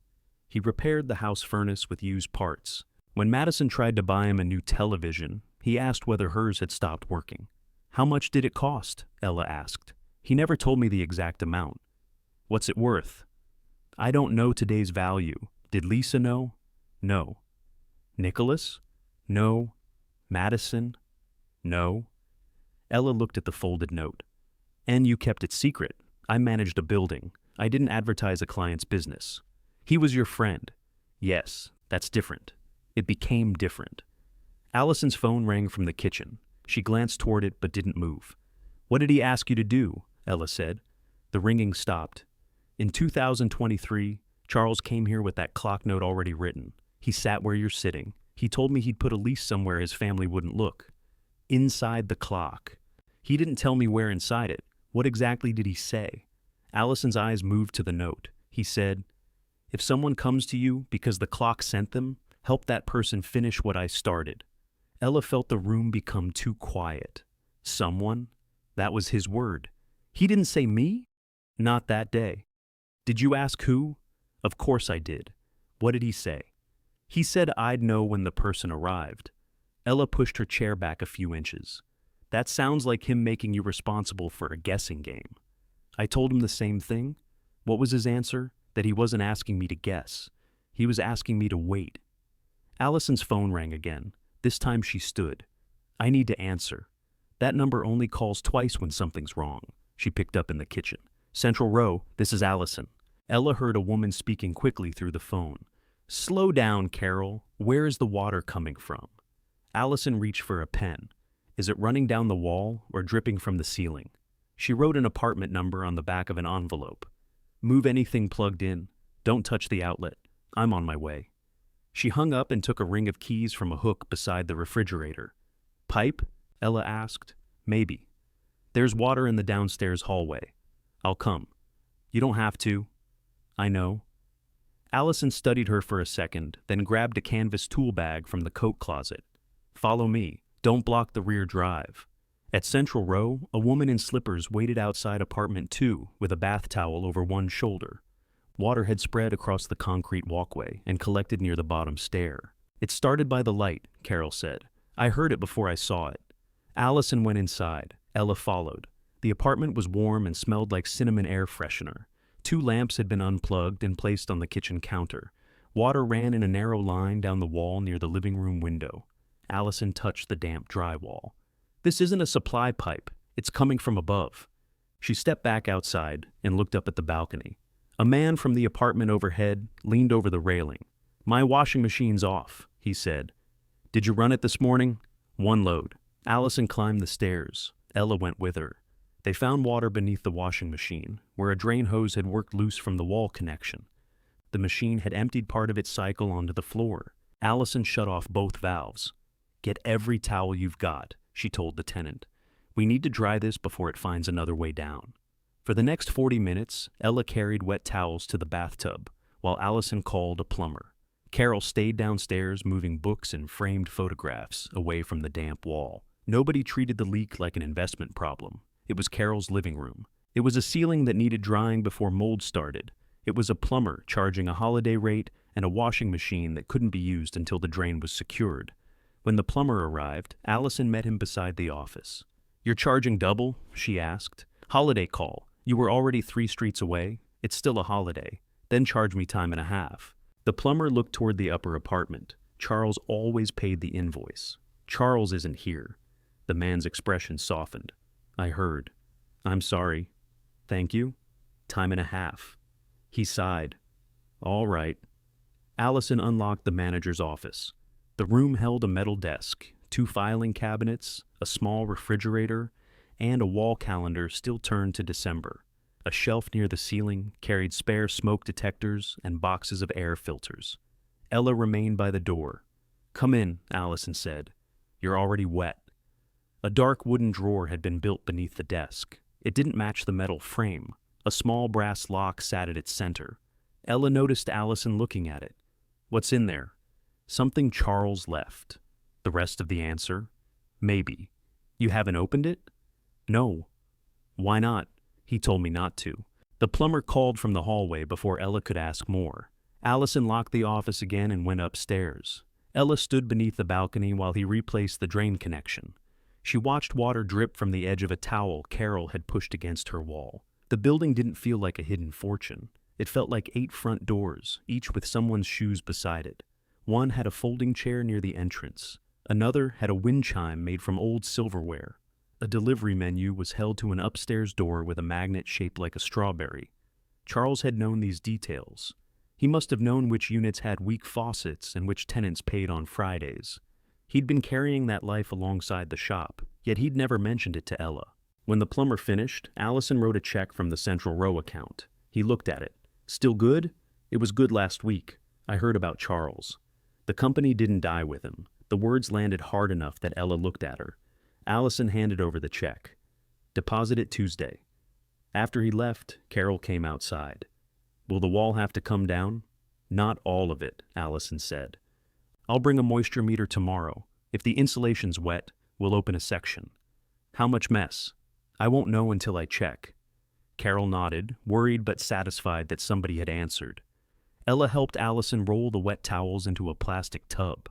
He repaired the house furnace with used parts. When Madison tried to buy him a new television, he asked whether hers had stopped working. "How much did it cost?" Ella asked. "He never told me the exact amount." What's it worth? I don't know today's value. Did Lisa know? No. Nicholas? No. Madison? No. Ella looked at the folded note. And you kept it secret. I managed a building. I didn't advertise a client's business. He was your friend. Yes, that's different. It became different. Allison's phone rang from the kitchen. She glanced toward it but didn't move. What did he ask you to do? Ella said. The ringing stopped. In 2023, Charles came here with that clock note already written. He sat where you're sitting. He told me he'd put a leash somewhere his family wouldn't look. Inside the clock. He didn't tell me where inside it. What exactly did he say? Allison's eyes moved to the note. He said, if someone comes to you because the clock sent them, help that person finish what I started. Ella felt the room become too quiet. Someone? That was his word. He didn't say me? Not that day. Did you ask who? Of course I did. What did he say? He said I'd know when the person arrived. Ella pushed her chair back a few inches. That sounds like him making you responsible for a guessing game. I told him the same thing. What was his answer? That he wasn't asking me to guess. He was asking me to wait. Allison's phone rang again. This time she stood. I need to answer. That number only calls twice when something's wrong. She picked up in the kitchen. Central Row, this is Allison. Ella heard a woman speaking quickly through the phone. Slow down, Carol. Where is the water coming from? Allison reached for a pen. Is it running down the wall or dripping from the ceiling? She wrote an apartment number on the back of an envelope. Move anything plugged in. Don't touch the outlet. I'm on my way. She hung up and took a ring of keys from a hook beside the refrigerator. Pipe? Ella asked. Maybe. There's water in the downstairs hallway. I'll come. You don't have to. I know. Allison studied her for a second, then grabbed a canvas tool bag from the coat closet. Follow me. Don't block the rear drive. At Central Row, a woman in slippers waited outside apartment 2 with a bath towel over one shoulder. Water had spread across the concrete walkway and collected near the bottom stair. It started by the light, Carol said. I heard it before I saw it. Allison went inside. Ella followed. The apartment was warm and smelled like cinnamon air freshener. 2 lamps had been unplugged and placed on the kitchen counter. Water ran in a narrow line down the wall near the living room window. Allison touched the damp drywall. This isn't a supply pipe. It's coming from above. She stepped back outside and looked up at the balcony. A man from the apartment overhead leaned over the railing. My washing machine's off, he said. Did you run it this morning? 1 load. Allison climbed the stairs. Ella went with her. They found water beneath the washing machine, where a drain hose had worked loose from the wall connection. The machine had emptied part of its cycle onto the floor. Allison shut off both valves. Get every towel you've got, she told the tenant. We need to dry this before it finds another way down. For the next 40 minutes, Ella carried wet towels to the bathtub, while Allison called a plumber. Carol stayed downstairs moving books and framed photographs away from the damp wall. Nobody treated the leak like an investment problem. It was Carol's living room. It was a ceiling that needed drying before mold started. It was a plumber charging a holiday rate and a washing machine that couldn't be used until the drain was secured. When the plumber arrived, Allison met him beside the office. You're charging double? She asked. Holiday call. You were already 3 streets away. It's still a holiday. Then charge me time and a half. The plumber looked toward the upper apartment. Charles always paid the invoice. Charles isn't here. The man's expression softened. I heard. I'm sorry. Thank you. Time and a half. He sighed. All right. Allison unlocked the manager's office. The room held a metal desk, 2 filing cabinets, a small refrigerator, and a wall calendar still turned to December. A shelf near the ceiling carried spare smoke detectors and boxes of air filters. Ella remained by the door. Come in, Allison said. You're already wet. A dark wooden drawer had been built beneath the desk. It didn't match the metal frame. A small brass lock sat at its center. Ella noticed Allison looking at it. What's in there? Something Charles left. The rest of the answer? Maybe. You haven't opened it? No. Why not? He told me not to. The plumber called from the hallway before Ella could ask more. Allison locked the office again and went upstairs. Ella stood beneath the balcony while he replaced the drain connection. She watched water drip from the edge of a towel Carol had pushed against her wall. The building didn't feel like a hidden fortune. It felt like 8 front doors, each with someone's shoes beside it. One had a folding chair near the entrance. Another had a wind chime made from old silverware. A delivery menu was held to an upstairs door with a magnet shaped like a strawberry. Charles had known these details. He must have known which units had weak faucets and which tenants paid on Fridays. He'd been carrying that life alongside the shop, yet he'd never mentioned it to Ella. When the plumber finished, Allison wrote a check from the Central Row account. He looked at it. Still good? It was good last week. I heard about Charles. The company didn't die with him. The words landed hard enough that Ella looked at her. Allison handed over the check. Deposit it Tuesday. After he left, Carol came outside. Will the wall have to come down? Not all of it, Allison said. I'll bring a moisture meter tomorrow. If the insulation's wet, we'll open a section. How much mess? I won't know until I check. Carol nodded, worried but satisfied that somebody had answered. Ella helped Allison roll the wet towels into a plastic tub.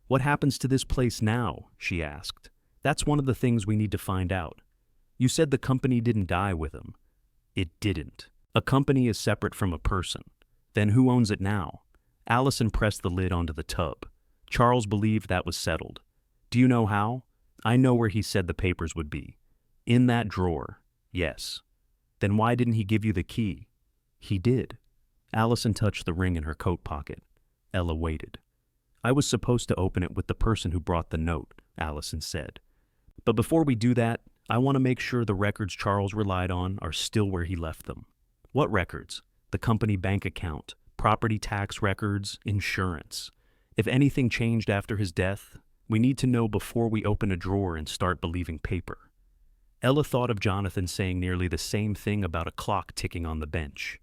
What happens to this place now? She asked. That's one of the things we need to find out. You said the company didn't die with him. It didn't. A company is separate from a person. Then who owns it now? Allison pressed the lid onto the tub. Charles believed that was settled. Do you know how? I know where he said the papers would be. In that drawer. Yes. Then why didn't he give you the key? He did. Allison touched the ring in her coat pocket. Ella waited. I was supposed to open it with the person who brought the note, Allison said. But before we do that, I want to make sure the records Charles relied on are still where he left them. What records? The company bank account, property tax records, insurance. If anything changed after his death, we need to know before we open a drawer and start believing paper. Ella thought of Jonathan saying nearly the same thing about a clock ticking on the bench.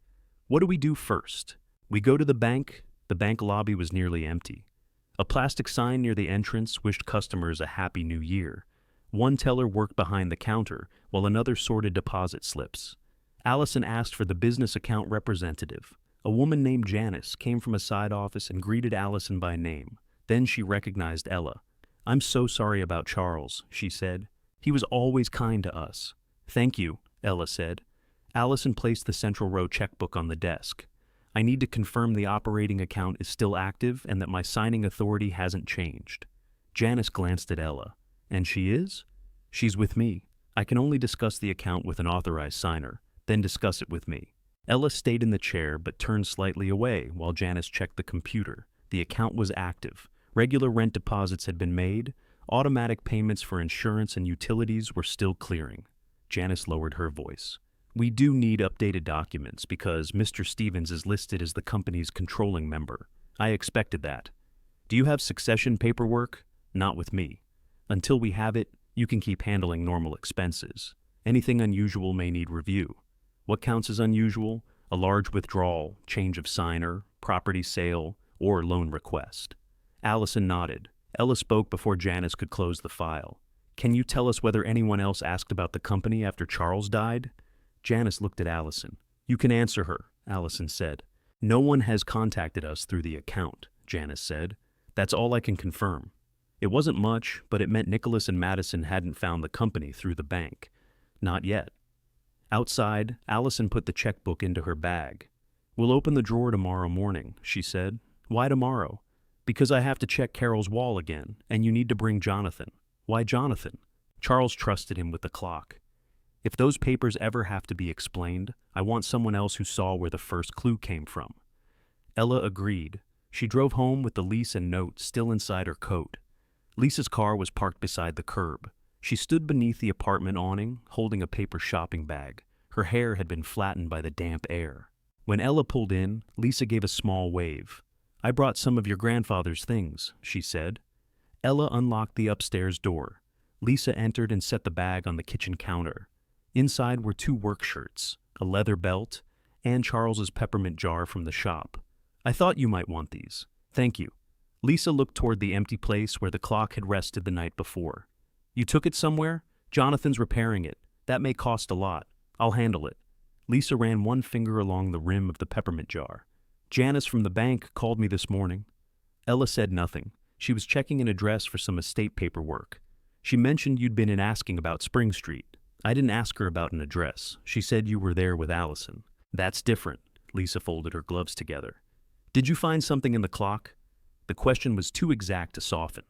What do we do first? We go to the bank. The bank lobby was nearly empty. A plastic sign near the entrance wished customers a happy new year. One teller worked behind the counter, while another sorted deposit slips. Allison asked for the business account representative. A woman named Janice came from a side office and greeted Allison by name. Then she recognized Ella. I'm so sorry about Charles, she said. He was always kind to us. Thank you, Ella said. Allison placed the Central Row checkbook on the desk. I need to confirm the operating account is still active and that my signing authority hasn't changed. Janice glanced at Ella. And she is? She's with me. I can only discuss the account with an authorized signer, then discuss it with me. Ella stayed in the chair but turned slightly away while Janice checked the computer. The account was active. Regular rent deposits had been made. Automatic payments for insurance and utilities were still clearing. Janice lowered her voice. We do need updated documents because Mr. Stevens is listed as the company's controlling member. I expected that. Do you have succession paperwork? Not with me. Until we have it, you can keep handling normal expenses. Anything unusual may need review. What counts as unusual? A large withdrawal, change of signer, property sale, or loan request. Allison nodded. Ella spoke before Janice could close the file. Can you tell us whether anyone else asked about the company after Charles died? Janice looked at Allison. You can answer her, Allison said. No one has contacted us through the account, Janice said. That's all I can confirm. It wasn't much, but it meant Nicholas and Madison hadn't found the company through the bank. Not yet. Outside, Allison put the checkbook into her bag. We'll open the drawer tomorrow morning, she said. Why tomorrow? Because I have to check Carol's wall again, and you need to bring Jonathan. Why Jonathan? Charles trusted him with the clock. If those papers ever have to be explained, I want someone else who saw where the first clue came from. Ella agreed. She drove home with the lease and note still inside her coat. Lisa's car was parked beside the curb. She stood beneath the apartment awning, holding a paper shopping bag. Her hair had been flattened by the damp air. When Ella pulled in, Lisa gave a small wave. I brought some of your grandfather's things, she said. Ella unlocked the upstairs door. Lisa entered and set the bag on the kitchen counter. Inside were 2 work shirts, a leather belt, and Charles's peppermint jar from the shop. I thought you might want these. Thank you. Lisa looked toward the empty place where the clock had rested the night before. You took it somewhere? Jonathan's repairing it. That may cost a lot. I'll handle it. Lisa ran one finger along the rim of the peppermint jar. Janice from the bank called me this morning. Ella said nothing. She was checking an address for some estate paperwork. She mentioned you'd been in asking about Spring Street. I didn't ask her about an address. She said you were there with Allison. That's different. Lisa folded her gloves together. Did you find something in the clock? The question was too exact to soften.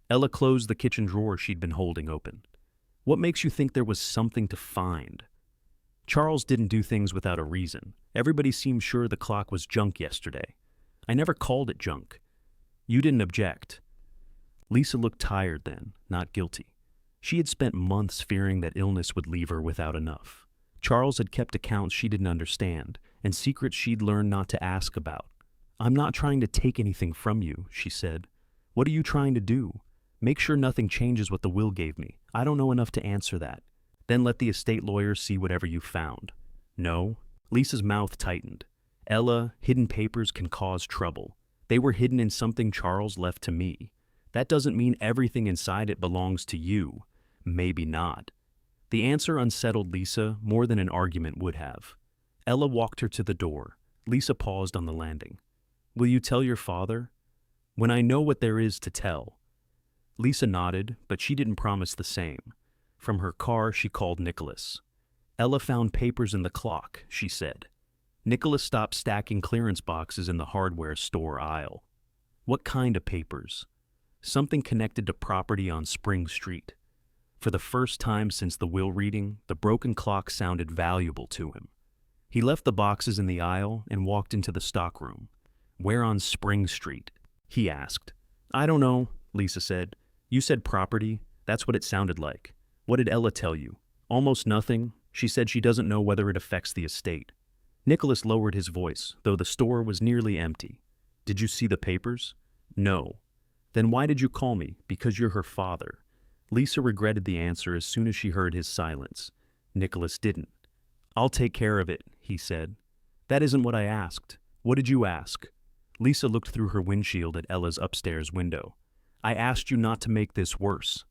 Ella closed the kitchen drawer she'd been holding open. What makes you think there was something to find? Charles didn't do things without a reason. Everybody seemed sure the clock was junk yesterday. I never called it junk. You didn't object. Lisa looked tired then, not guilty. She had spent months fearing that illness would leave her without enough. Charles had kept accounts she didn't understand, and secrets she'd learned not to ask about. I'm not trying to take anything from you, she said. What are you trying to do? Make sure nothing changes what the will gave me. I don't know enough to answer that. Then let the estate lawyers see whatever you found. No. Lisa's mouth tightened. Ella, hidden papers can cause trouble. They were hidden in something Charles left to me. That doesn't mean everything inside it belongs to you. Maybe not. The answer unsettled Lisa more than an argument would have. Ella walked her to the door. Lisa paused on the landing. Will you tell your father? When I know what there is to tell. Lisa nodded, but she didn't promise the same. From her car, she called Nicholas. Ella found papers in the clock, she said. Nicholas stopped stacking clearance boxes in the hardware store aisle. What kind of papers? Something connected to property on Spring Street. For the first time since the will reading, the broken clock sounded valuable to him. He left the boxes in the aisle and walked into the stockroom. Where on Spring Street? He asked. I don't know, Lisa said. You said property. That's what it sounded like. What did Ella tell you? Almost nothing. She said she doesn't know whether it affects the estate. Nicholas lowered his voice, though the store was nearly empty. Did you see the papers? No. Then why did you call me? Because you're her father. Lisa regretted the answer as soon as she heard his silence. Nicholas didn't. I'll take care of it, he said. That isn't what I asked. What did you ask? Lisa looked through her windshield at Ella's upstairs window. I asked you not to make this worse.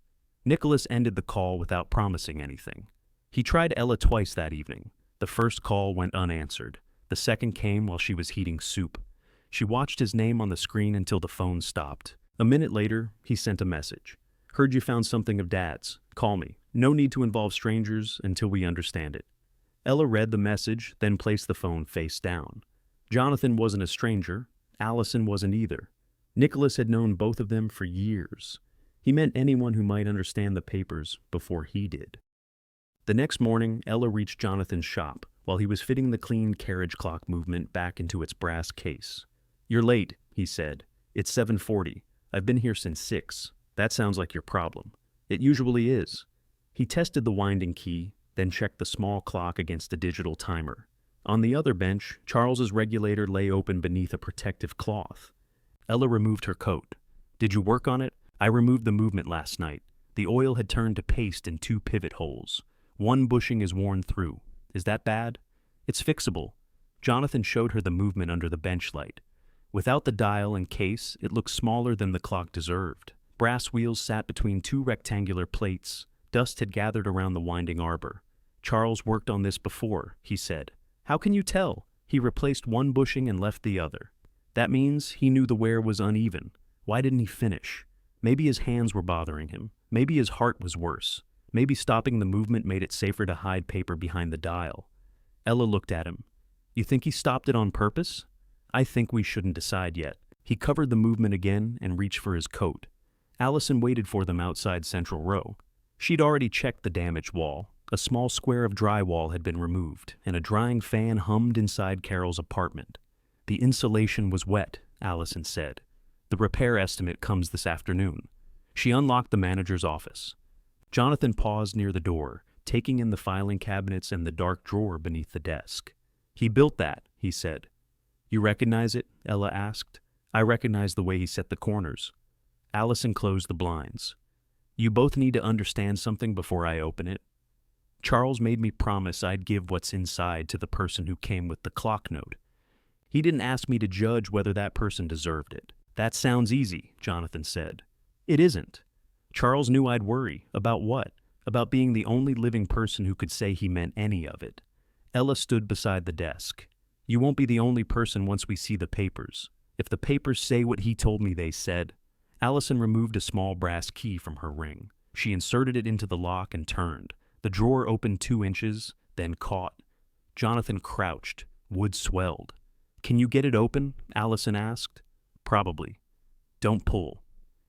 Nicholas ended the call without promising anything. He tried Ella twice that evening. The first call went unanswered. The second came while she was heating soup. She watched his name on the screen until the phone stopped. A minute later, he sent a message. Heard you found something of Dad's. Call me. No need to involve strangers until we understand it. Ella read the message, then placed the phone face down. Jonathan wasn't a stranger. Allison wasn't either. Nicholas had known both of them for years. He meant anyone who might understand the papers before he did. The next morning, Ella reached Jonathan's shop while he was fitting the clean carriage clock movement back into its brass case. You're late, he said. It's 7:40. I've been here since 6. That sounds like your problem. It usually is. He tested the winding key, then checked the small clock against a digital timer. On the other bench, Charles's regulator lay open beneath a protective cloth. Ella removed her coat. Did you work on it? I removed the movement last night. The oil had turned to paste in 2 pivot holes. One bushing is worn through. Is that bad? It's fixable. Jonathan showed her the movement under the bench light. Without the dial and case, it looked smaller than the clock deserved. Brass wheels sat between 2 rectangular plates. Dust had gathered around the winding arbor. Charles worked on this before, he said. How can you tell? He replaced one bushing and left the other. That means he knew the wear was uneven. Why didn't he finish? Maybe his hands were bothering him. Maybe his heart was worse. Maybe stopping the movement made it safer to hide paper behind the dial. Ella looked at him. You think he stopped it on purpose? I think we shouldn't decide yet. He covered the movement again and reached for his coat. Allison waited for them outside Central Row. She'd already checked the damaged wall. A small square of drywall had been removed, and a drying fan hummed inside Carol's apartment. The insulation was wet, Allison said. The repair estimate comes this afternoon. She unlocked the manager's office. Jonathan paused near the door, taking in the filing cabinets and the dark drawer beneath the desk. He built that, he said. You recognize it? Ella asked. I recognize the way he set the corners. Allison closed the blinds. You both need to understand something before I open it. Charles made me promise I'd give what's inside to the person who came with the clock note. He didn't ask me to judge whether that person deserved it. That sounds easy, Jonathan said. It isn't. Charles knew I'd worry. About what? About being the only living person who could say he meant any of it. Ella stood beside the desk. You won't be the only person once we see the papers. If the papers say what he told me they said. Allison removed a small brass key from her ring. She inserted it into the lock and turned. The drawer opened 2 inches, then caught. Jonathan crouched. Wood swelled. "Can you get it open?" Allison asked. "Probably. Don't pull."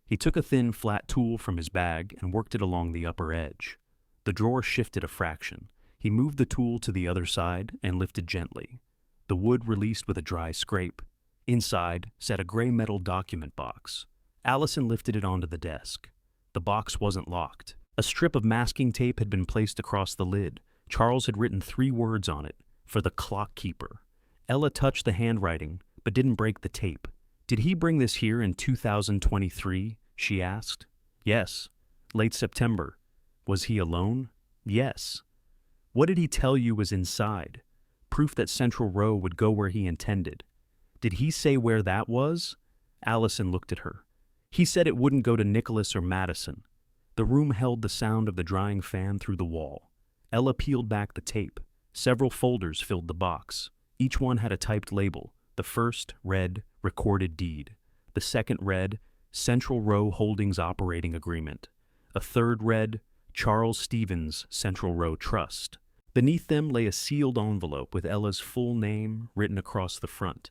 He took a thin, flat tool from his bag and worked it along the upper edge. The drawer shifted a fraction. He moved the tool to the other side and lifted gently. The wood released with a dry scrape. Inside sat a gray metal document box. Allison lifted it onto the desk. The box wasn't locked. A strip of masking tape had been placed across the lid. Charles had written 3 words on it, "For the clock keeper." Ella touched the handwriting, but didn't break the tape. "Did he bring this here in 2023? She asked. "Yes. Late September." "Was he alone?" "Yes." "What did he tell you was inside?" "Proof that Central Row would go where he intended." "Did he say where that was?" Allison looked at her. "He said it wouldn't go to Nicholas or Madison." The room held the sound of the drying fan through the wall. Ella peeled back the tape. Several folders filled the box. Each one had a typed label. The first read, "Recorded Deed." The second read, "Central Row Holdings Operating Agreement." A third read, "Charles Stevens, Central Row Trust." Beneath them lay a sealed envelope with Ella's full name written across the front.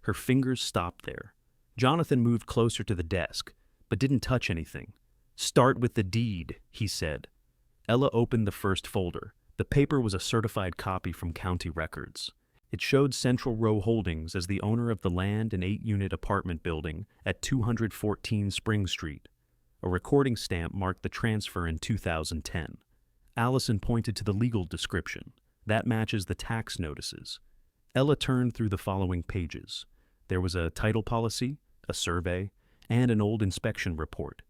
Her fingers stopped there. Jonathan moved closer to the desk, but didn't touch anything. "Start with the deed," he said. Ella opened the first folder. The paper was a certified copy from county records. It showed Central Row Holdings as the owner of the land and 8-unit apartment building at 214 Spring Street. A recording stamp marked the transfer in 2010. Allison pointed to the legal description. "That matches the tax notices." Ella turned through the following pages. There was a title policy, a survey, and an old inspection report.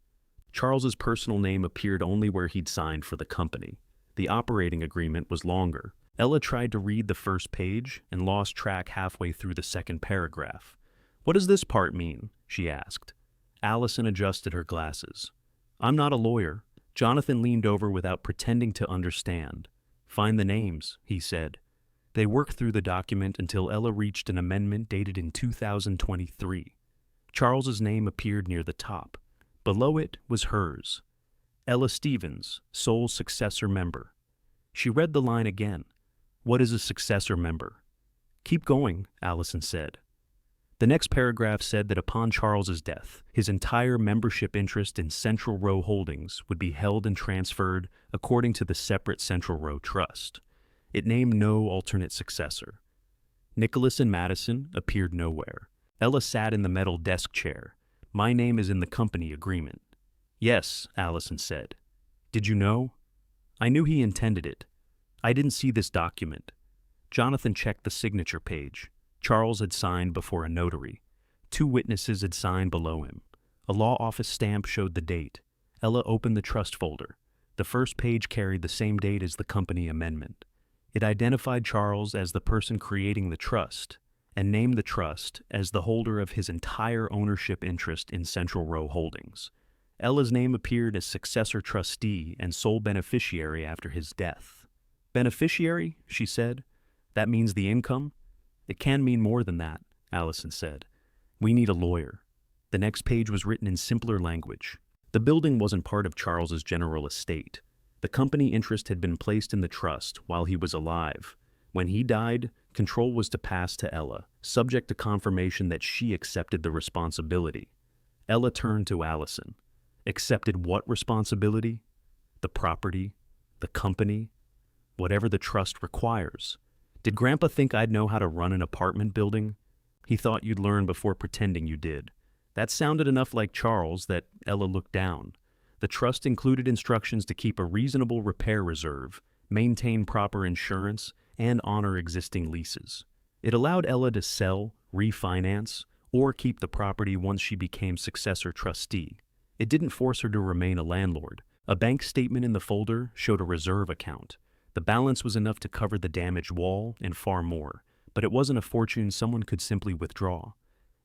Charles's personal name appeared only where he'd signed for the company. The operating agreement was longer. Ella tried to read the first page and lost track halfway through the second paragraph. "What does this part mean?" she asked. Allison adjusted her glasses. "I'm not a lawyer." Jonathan leaned over without pretending to understand. "Find the names," he said. They worked through the document until Ella reached an amendment dated in 2023. Charles's name appeared near the top. Below it was hers. "Ella Stevens, sole successor member." She read the line again. "What is a successor member?" "Keep going," Allison said. The next paragraph said that upon Charles's death, his entire membership interest in Central Row Holdings would be held and transferred according to the separate Central Row Trust. It named no alternate successor. Nicholas and Madison appeared nowhere. Ella sat in the metal desk chair. "My name is in the company agreement." "Yes," Allison said. "Did you know?" "I knew he intended it. I didn't see this document." Jonathan checked the signature page. Charles had signed before a notary. 2 witnesses had signed below him. A law office stamp showed the date. Ella opened the trust folder. The first page carried the same date as the company amendment. It identified Charles as the person creating the trust and named the trust as the holder of his entire ownership interest in Central Row Holdings. Ella's name appeared as successor trustee and sole beneficiary after his death. "Beneficiary?" she said. "That means the income?" "It can mean more than that," Allison said. "We need a lawyer." The next page was written in simpler language. The building wasn't part of Charles's general estate. The company interest had been placed in the trust while he was alive. When he died, control was to pass to Ella, subject to confirmation that she accepted the responsibility. Ella turned to Allison. "Accepted what responsibility?" "The property, the company, whatever the trust requires." "Did Grandpa think I'd know how to run an apartment building?" "He thought you'd learn before pretending you did." That sounded enough like Charles that Ella looked down. The trust included instructions to keep a reasonable repair reserve, maintain proper insurance, and honor existing leases. It allowed Ella to sell, refinance, or keep the property once she became successor trustee. It didn't force her to remain a landlord. A bank statement in the folder showed a reserve account. The balance was enough to cover the damaged wall and far more, but it wasn't a fortune someone could simply withdraw.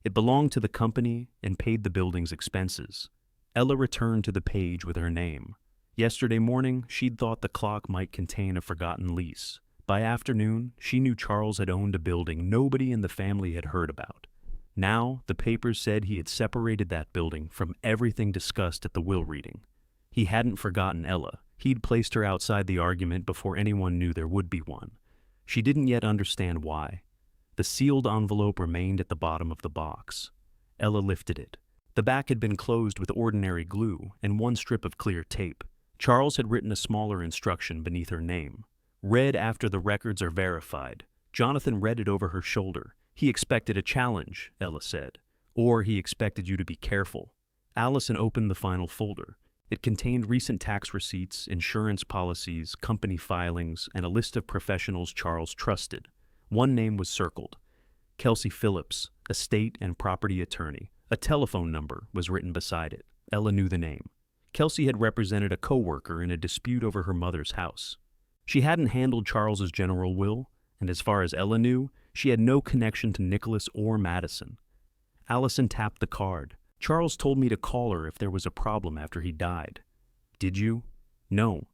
It belonged to the company and paid the building's expenses. Ella returned to the page with her name. Yesterday morning, she'd thought the clock might contain a forgotten lease. By afternoon, she knew Charles had owned a building nobody in the family had heard about. Now, the papers said he had separated that building from everything discussed at the will reading. He hadn't forgotten Ella. He'd placed her outside the argument before anyone knew there would be one. She didn't yet understand why. The sealed envelope remained at the bottom of the box. Ella lifted it. The back had been closed with ordinary glue and one strip of clear tape. Charles had written a smaller instruction beneath her name. Read after the records are verified. Jonathan read it over her shoulder. He expected a challenge, Ella said. Or he expected you to be careful. Allison opened the final folder. It contained recent tax receipts, insurance policies, company filings, and a list of professionals Charles trusted. One name was circled. Kelsey Phillips, estate and property attorney. A telephone number was written beside it. Ella knew the name. Kelsey had represented a co-worker in a dispute over her mother's house. She hadn't handled Charles's general will, and as far as Ella knew, she had no connection to Nicholas or Madison. Allison tapped the card. Charles told me to call her if there was a problem after he died. Did you? No.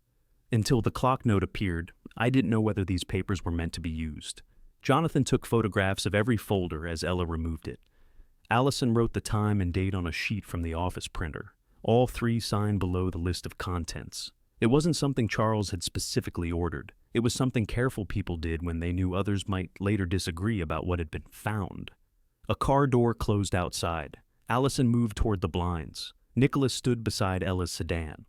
Until the clock note appeared, I didn't know whether these papers were meant to be used. Jonathan took photographs of every folder as Ella removed it. Allison wrote the time and date on a sheet from the office printer. All three signed below the list of contents. It wasn't something Charles had specifically ordered. It was something careful people did when they knew others might later disagree about what had been found. A car door closed outside. Allison moved toward the blinds. Nicholas stood beside Ella's sedan.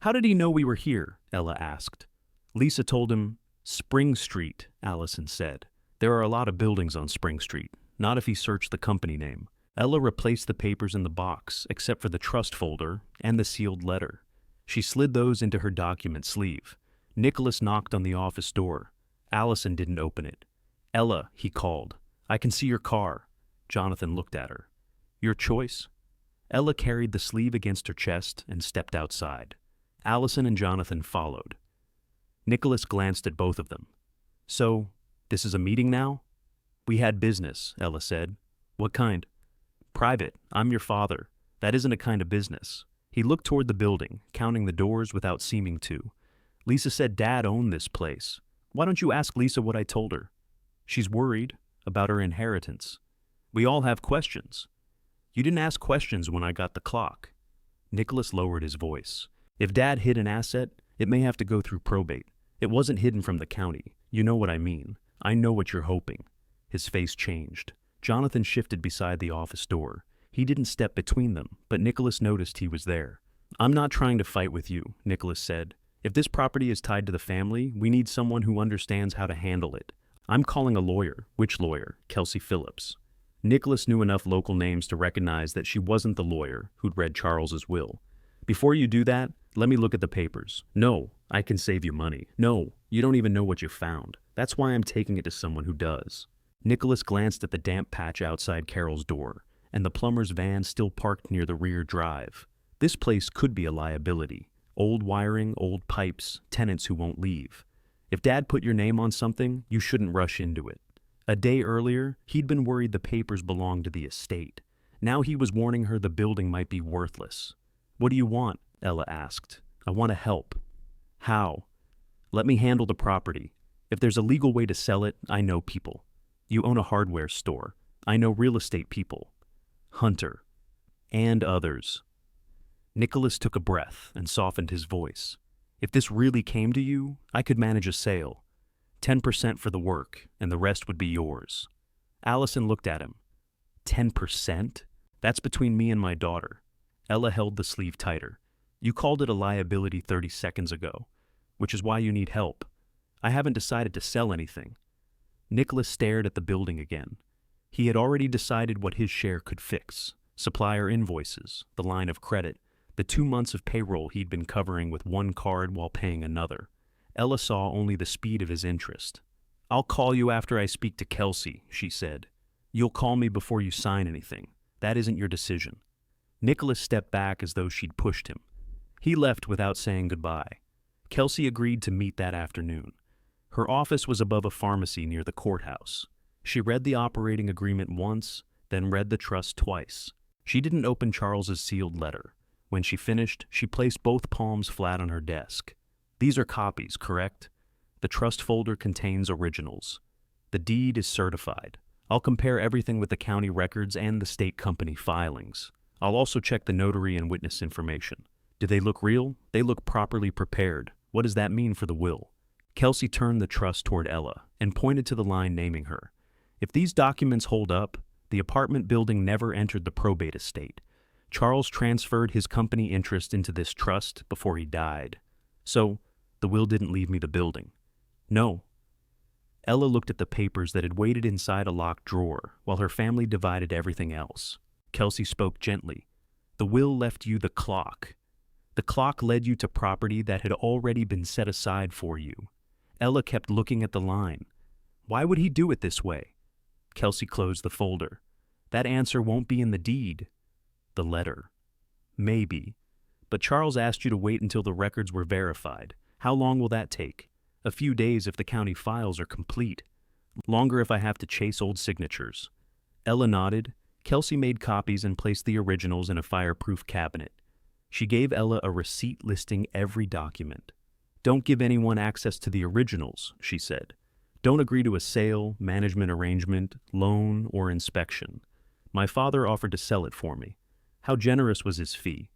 How did he know we were here? Ella asked. Lisa told him. Spring Street, Allison said. There are a lot of buildings on Spring Street, not if he searched the company name. Ella replaced the papers in the box, except for the trust folder and the sealed letter. She slid those into her document sleeve. Nicholas knocked on the office door. Allison didn't open it. Ella, he called. I can see your car. Jonathan looked at her. Your choice? Ella carried the sleeve against her chest and stepped outside. Allison and Jonathan followed. Nicholas glanced at both of them. So, this is a meeting now? We had business, Ella said. What kind? Private. I'm your father. That isn't a kind of business. He looked toward the building, counting the doors without seeming to. Lisa said Dad owned this place. Why don't you ask Lisa what I told her? She's worried about her inheritance. We all have questions. You didn't ask questions when I got the clock. Nicholas lowered his voice. If Dad hid an asset, it may have to go through probate. It wasn't hidden from the county. You know what I mean. I know what you're hoping. His face changed. Jonathan shifted beside the office door. He didn't step between them, but Nicholas noticed he was there. I'm not trying to fight with you, Nicholas said. If this property is tied to the family, we need someone who understands how to handle it. I'm calling a lawyer. Which lawyer? Kelsey Phillips. Nicholas knew enough local names to recognize that she wasn't the lawyer who'd read Charles's will. Before you do that, let me look at the papers. No, I can save you money. No, you don't even know what you found. That's why I'm taking it to someone who does. Nicholas glanced at the damp patch outside Carol's door, and the plumber's van still parked near the rear drive. This place could be a liability. Old wiring, old pipes, tenants who won't leave. If Dad put your name on something, you shouldn't rush into it. A day earlier, he'd been worried the papers belonged to the estate. Now he was warning her the building might be worthless. What do you want? Ella asked. I want to help. How? Let me handle the property. If there's a legal way to sell it, I know people. You own a hardware store. I know real estate people. Hunter. And others. Nicholas took a breath and softened his voice. If this really came to you, I could manage a sale. 10% for the work, and the rest would be yours. Allison looked at him. 10%? That's between me and my daughter. Ella held the sleeve tighter. You called it a liability 30 seconds ago, which is why you need help. I haven't decided to sell anything. Nicholas stared at the building again. He had already decided what his share could fix. Supplier invoices, the line of credit, the 2 months of payroll he'd been covering with one card while paying another. Ella saw only the speed of his interest. I'll call you after I speak to Kelsey, she said. You'll call me before you sign anything. That isn't your decision. Nicholas stepped back as though she'd pushed him. He left without saying goodbye. Kelsey agreed to meet that afternoon. Her office was above a pharmacy near the courthouse. She read the operating agreement once, then read the trust twice. She didn't open Charles's sealed letter. When she finished, she placed both palms flat on her desk. These are copies, correct? The trust folder contains originals. The deed is certified. I'll compare everything with the county records and the state company filings. I'll also check the notary and witness information. Do they look real? They look properly prepared. What does that mean for the will? Kelsey turned the trust toward Ella and pointed to the line naming her. If these documents hold up, the apartment building never entered the probate estate. Charles transferred his company interest into this trust before he died. So, the will didn't leave me the building. No. Ella looked at the papers that had waited inside a locked drawer while her family divided everything else. Kelsey spoke gently. The will left you the clock. The clock led you to property that had already been set aside for you. Ella kept looking at the line. Why would he do it this way? Kelsey closed the folder. That answer won't be in the deed. The letter. Maybe. But Charles asked you to wait until the records were verified. How long will that take? A few days if the county files are complete. Longer if I have to chase old signatures. Ella nodded. Kelsey made copies and placed the originals in a fireproof cabinet. She gave Ella a receipt listing every document. Don't give anyone access to the originals, she said. Don't agree to a sale, management arrangement, loan, or inspection. My father offered to sell it for me. How generous was his fee?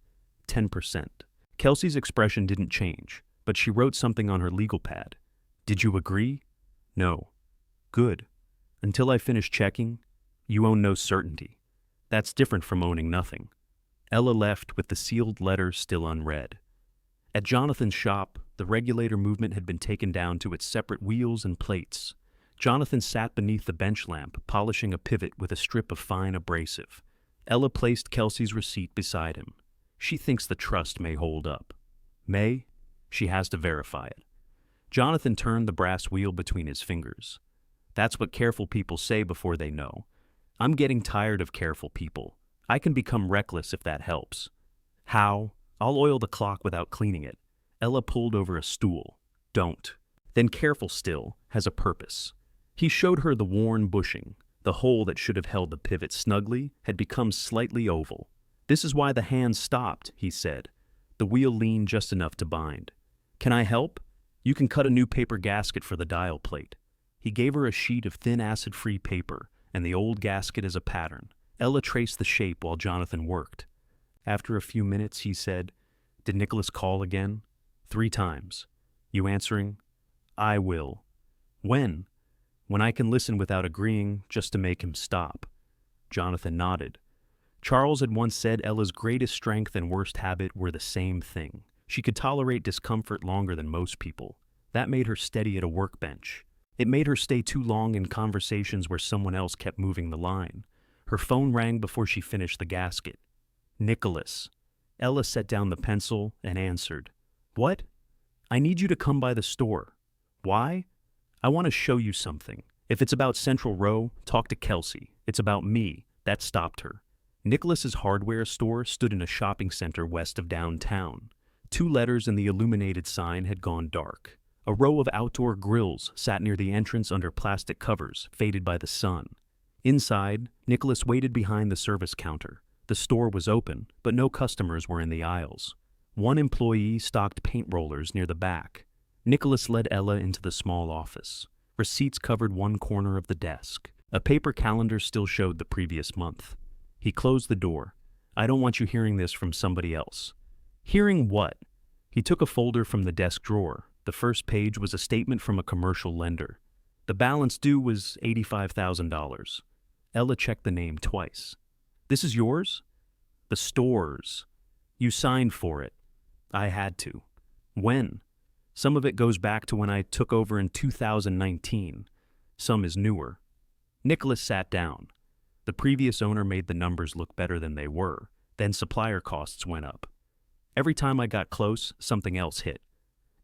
10%. Kelsey's expression didn't change, but she wrote something on her legal pad. Did you agree? No. Good. Until I finish checking, you own no certainty. That's different from owning nothing. Ella left with the sealed letter still unread. At Jonathan's shop, the regulator movement had been taken down to its separate wheels and plates. Jonathan sat beneath the bench lamp, polishing a pivot with a strip of fine abrasive. Ella placed Kelsey's receipt beside him. She thinks the trust may hold up. May? She has to verify it. Jonathan turned the brass wheel between his fingers. That's what careful people say before they know. I'm getting tired of careful people. I can become reckless if that helps. How? I'll oil the clock without cleaning it. Ella pulled over a stool. Don't. Then careful still has a purpose. He showed her the worn bushing. The hole that should have held the pivot snugly had become slightly oval. This is why the hand stopped, he said. The wheel leaned just enough to bind. Can I help? You can cut a new paper gasket for the dial plate. He gave her a sheet of thin acid-free paper and the old gasket as a pattern. Ella traced the shape while Jonathan worked. After a few minutes, he said, Did Nicholas call again? 3 times. You answering? I will. When? When I can listen without agreeing, just to make him stop. Jonathan nodded. Charles had once said Ella's greatest strength and worst habit were the same thing. She could tolerate discomfort longer than most people. That made her steady at a workbench. It made her stay too long in conversations where someone else kept moving the line. Her phone rang before she finished the gasket. Nicholas. Ella set down the pencil and answered. What? I need you to come by the store. Why? I want to show you something. If it's about Central Row, talk to Kelsey. It's about me. That stopped her. Nicholas's hardware store stood in a shopping center west of downtown. 2 letters in the illuminated sign had gone dark. A row of outdoor grills sat near the entrance under plastic covers, faded by the sun. Inside, Nicholas waited behind the service counter. The store was open, but no customers were in the aisles. One employee stocked paint rollers near the back. Nicholas led Ella into the small office. Receipts covered one corner of the desk. A paper calendar still showed the previous month. He closed the door. I don't want you hearing this from somebody else. Hearing what? He took a folder from the desk drawer. The first page was a statement from a commercial lender. The balance due was $85,000. Ella checked the name twice. This is yours? The store's. You signed for it. I had to. When? Some of it goes back to when I took over in 2019. Some is newer. Nicholas sat down. The previous owner made the numbers look better than they were. Then supplier costs went up. Every time I got close, something else hit.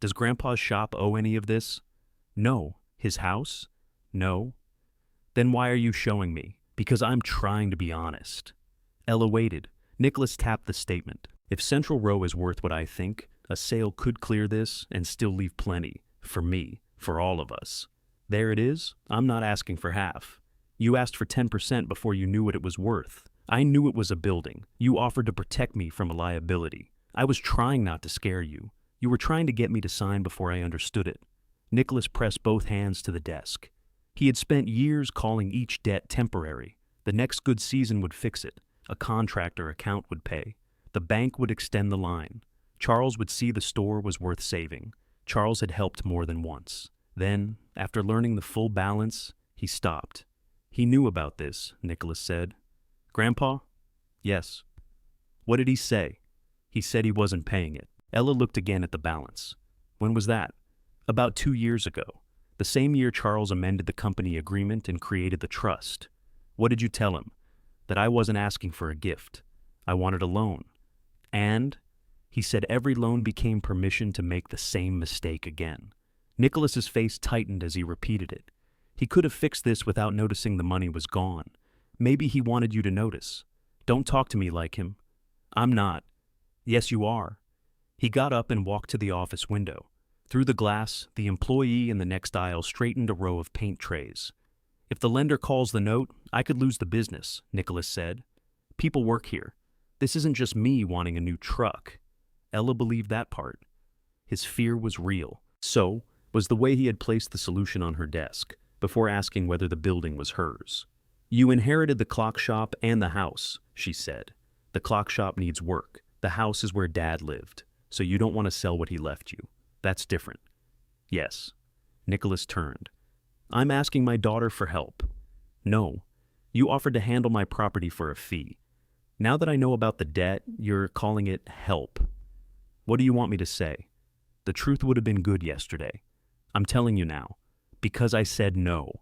Does Grandpa's shop owe any of this? No. His house? No. Then why are you showing me? Because I'm trying to be honest. Ella waited. Nicholas tapped the statement. If Central Row is worth what I think, a sale could clear this and still leave plenty. For me. For all of us. There it is. I'm not asking for half. You asked for 10% before you knew what it was worth. I knew it was a building. You offered to protect me from a liability. I was trying not to scare you. You were trying to get me to sign before I understood it. Nicholas pressed both hands to the desk. He had spent years calling each debt temporary. The next good season would fix it. A contractor account would pay. The bank would extend the line. Charles would see the store was worth saving. Charles had helped more than once. Then, after learning the full balance, he stopped. He knew about this, Nicholas said. Grandpa? Yes. What did he say? He said he wasn't paying it. Ella looked again at the balance. When was that? About 2 years ago. The same year Charles amended the company agreement and created the trust. What did you tell him? That I wasn't asking for a gift. I wanted a loan. And? He said every loan became permission to make the same mistake again. Nicholas's face tightened as he repeated it. He could have fixed this without noticing the money was gone. Maybe he wanted you to notice. Don't talk to me like him. I'm not. Yes, you are. He got up and walked to the office window. Through the glass, the employee in the next aisle straightened a row of paint trays. If the lender calls the note, I could lose the business, Nicholas said. People work here. This isn't just me wanting a new truck. Ella believed that part. His fear was real. So was the way he had placed the solution on her desk, before asking whether the building was hers. You inherited the clock shop and the house, she said. The clock shop needs work. The house is where Dad lived, so you don't want to sell what he left you. That's different. Yes. Nicholas turned. I'm asking my daughter for help. No. You offered to handle my property for a fee. Now that I know about the debt, you're calling it help. What do you want me to say? The truth would have been good yesterday. I'm telling you now. Because I said no.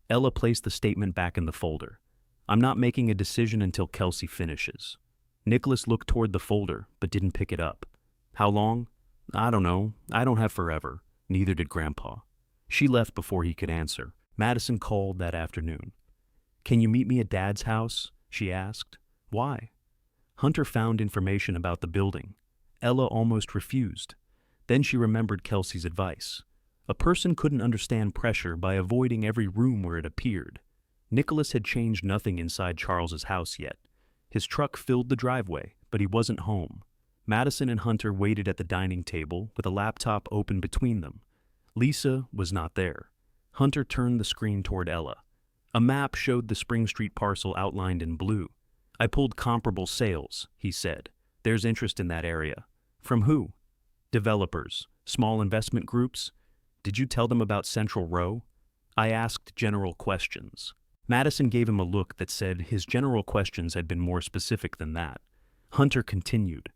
Ella placed the statement back in the folder. I'm not making a decision until Kelsey finishes. Nicholas looked toward the folder, but didn't pick it up. How long? I don't know. I don't have forever. Neither did Grandpa. She left before he could answer. Madison called that afternoon. Can you meet me at Dad's house? She asked. Why? Hunter found information about the building. Ella almost refused. Then she remembered Kelsey's advice. A person couldn't understand pressure by avoiding every room where it appeared. Nicholas had changed nothing inside Charles's house yet. His truck filled the driveway, but he wasn't home. Madison and Hunter waited at the dining table with a laptop open between them. Lisa was not there. Hunter turned the screen toward Ella. A map showed the Spring Street parcel outlined in blue. I pulled comparable sales, he said. There's interest in that area. From who? Developers, small investment groups. Did you tell them about Central Row? I asked general questions. Madison gave him a look that said his general questions had been more specific than that. Hunter continued.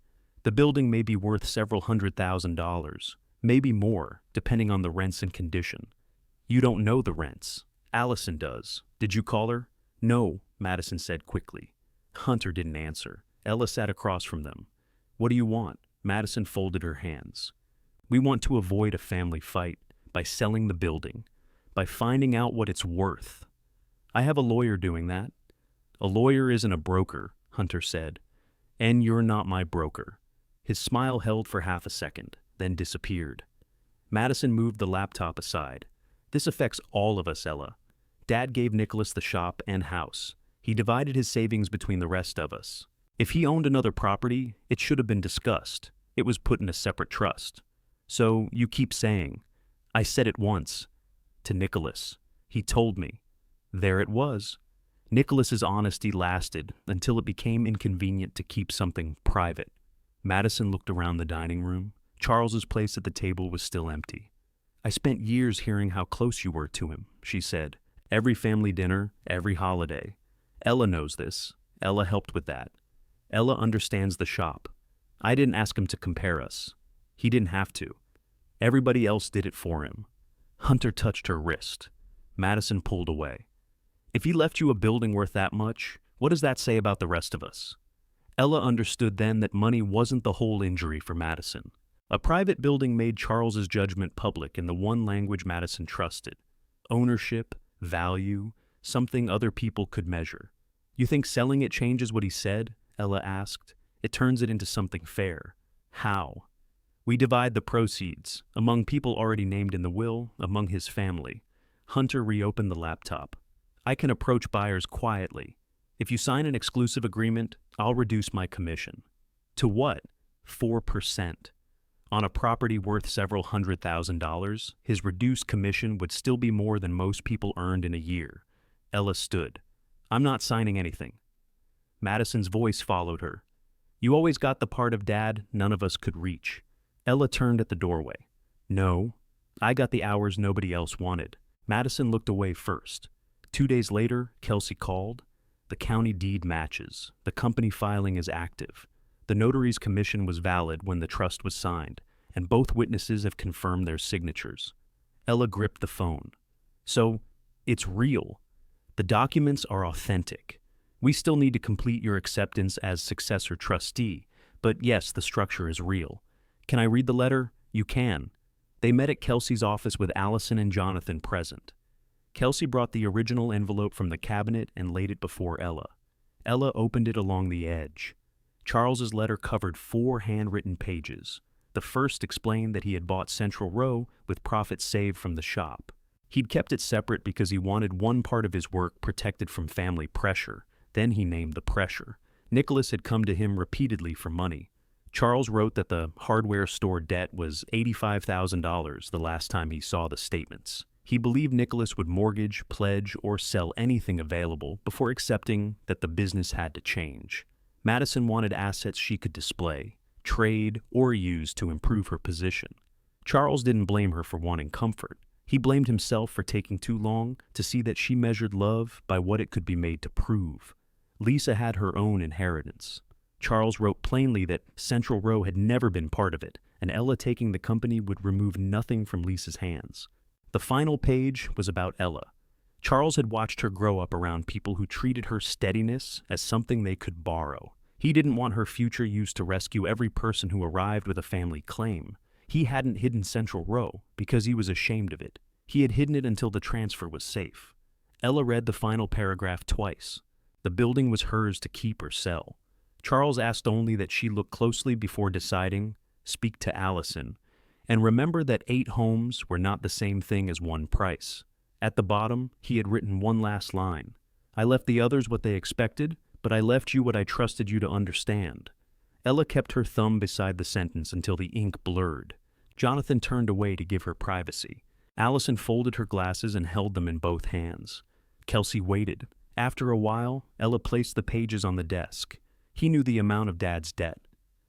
The building may be worth several $100,000, maybe more, depending on the rents and condition. You don't know the rents. Allison does. Did you call her? No, Madison said quickly. Hunter didn't answer. Ella sat across from them. What do you want? Madison folded her hands. We want to avoid a family fight by selling the building, by finding out what it's worth. I have a lawyer doing that. A lawyer isn't a broker, Hunter said. And you're not my broker. His smile held for half a second, then disappeared. Madison moved the laptop aside. This affects all of us, Ella. Dad gave Nicholas the shop and house. He divided his savings between the rest of us. If he owned another property, it should have been discussed. It was put in a separate trust. So you keep saying, I said it once, to Nicholas. He told me. There it was. Nicholas's honesty lasted until it became inconvenient to keep something private. Madison looked around the dining room. Charles's place at the table was still empty. I spent years hearing how close you were to him, she said. Every family dinner, every holiday. Ella knows this. Ella helped with that. Ella understands the shop. I didn't ask him to compare us. He didn't have to. Everybody else did it for him. Hunter touched her wrist. Madison pulled away. If he left you a building worth that much, what does that say about the rest of us? Ella understood then that money wasn't the whole injury for Madison. A private building made Charles's judgment public in the one language Madison trusted. Ownership, value, something other people could measure. You think selling it changes what he said? Ella asked. It turns it into something fair. How? We divide the proceeds, among people already named in the will, among his family. Hunter reopened the laptop. I can approach buyers quietly. If you sign an exclusive agreement, I'll reduce my commission. To what? 4%. On a property worth several $100,000, his reduced commission would still be more than most people earned in a year. Ella stood. I'm not signing anything. Madison's voice followed her. You always got the part of Dad none of us could reach. Ella turned at the doorway. No, I got the hours nobody else wanted. Madison looked away first. 2 days later, Kelsey called. The county deed matches. The company filing is active. The notary's commission was valid when the trust was signed, and both witnesses have confirmed their signatures. Ella gripped the phone. So, it's real. The documents are authentic. We still need to complete your acceptance as successor trustee, but yes, the structure is real. Can I read the letter? You can. They met at Kelsey's office with Allison and Jonathan present. Kelsey brought the original envelope from the cabinet and laid it before Ella. Ella opened it along the edge. Charles's letter covered 4 handwritten pages. The first explained that he had bought Central Row with profits saved from the shop. He'd kept it separate because he wanted one part of his work protected from family pressure. Then he named the pressure. Nicholas had come to him repeatedly for money. Charles wrote that the hardware store debt was $85,000 the last time he saw the statements. He believed Nicholas would mortgage, pledge, or sell anything available before accepting that the business had to change. Madison wanted assets she could display, trade, or use to improve her position. Charles didn't blame her for wanting comfort. He blamed himself for taking too long to see that she measured love by what it could be made to prove. Lisa had her own inheritance. Charles wrote plainly that Central Row had never been part of it, and Ella taking the company would remove nothing from Lisa's hands. The final page was about Ella. Charles had watched her grow up around people who treated her steadiness as something they could borrow. He didn't want her future used to rescue every person who arrived with a family claim. He hadn't hidden Central Row because he was ashamed of it. He had hidden it until the transfer was safe. Ella read the final paragraph twice. The building was hers to keep or sell. Charles asked only that she look closely before deciding, speak to Allison, and remember that 8 homes were not the same thing as one price. At the bottom, he had written one last line. I left the others what they expected, but I left you what I trusted you to understand. Ella kept her thumb beside the sentence until the ink blurred. Jonathan turned away to give her privacy. Allison folded her glasses and held them in both hands. Kelsey waited. After a while, Ella placed the pages on the desk. He knew the amount of Dad's debt.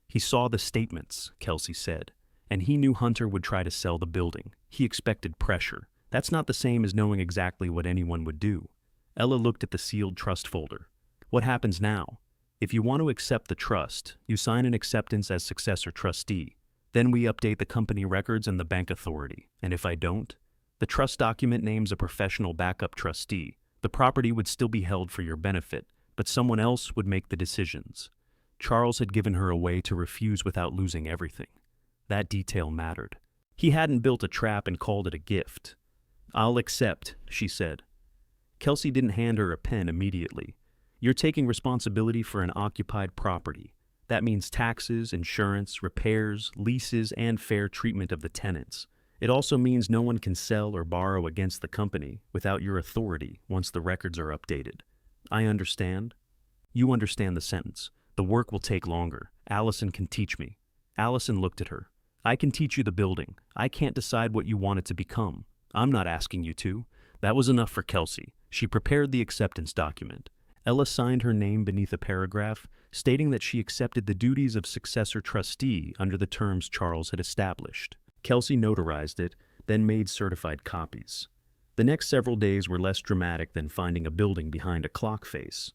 He saw the statements, Kelsey said, and he knew Hunter would try to sell the building. He expected pressure. That's not the same as knowing exactly what anyone would do. Ella looked at the sealed trust folder. What happens now? If you want to accept the trust, you sign an acceptance as successor trustee. Then we update the company records and the bank authority. And if I don't? The trust document names a professional backup trustee. The property would still be held for your benefit, but someone else would make the decisions. Charles had given her a way to refuse without losing everything. That detail mattered. He hadn't built a trap and called it a gift. I'll accept, she said. Kelsey didn't hand her a pen immediately. You're taking responsibility for an occupied property. That means taxes, insurance, repairs, leases, and fair treatment of the tenants. It also means no one can sell or borrow against the company without your authority once the records are updated. I understand. You understand the sentence. The work will take longer. Allison can teach me. Allison looked at her. I can teach you the building. I can't decide what you want it to become. I'm not asking you to. That was enough for Kelsey. She prepared the acceptance document. Ella signed her name beneath a paragraph, stating that she accepted the duties of successor trustee under the terms Charles had established. Kelsey notarized it, then made certified copies. The next several days were less dramatic than finding a building behind a clock face.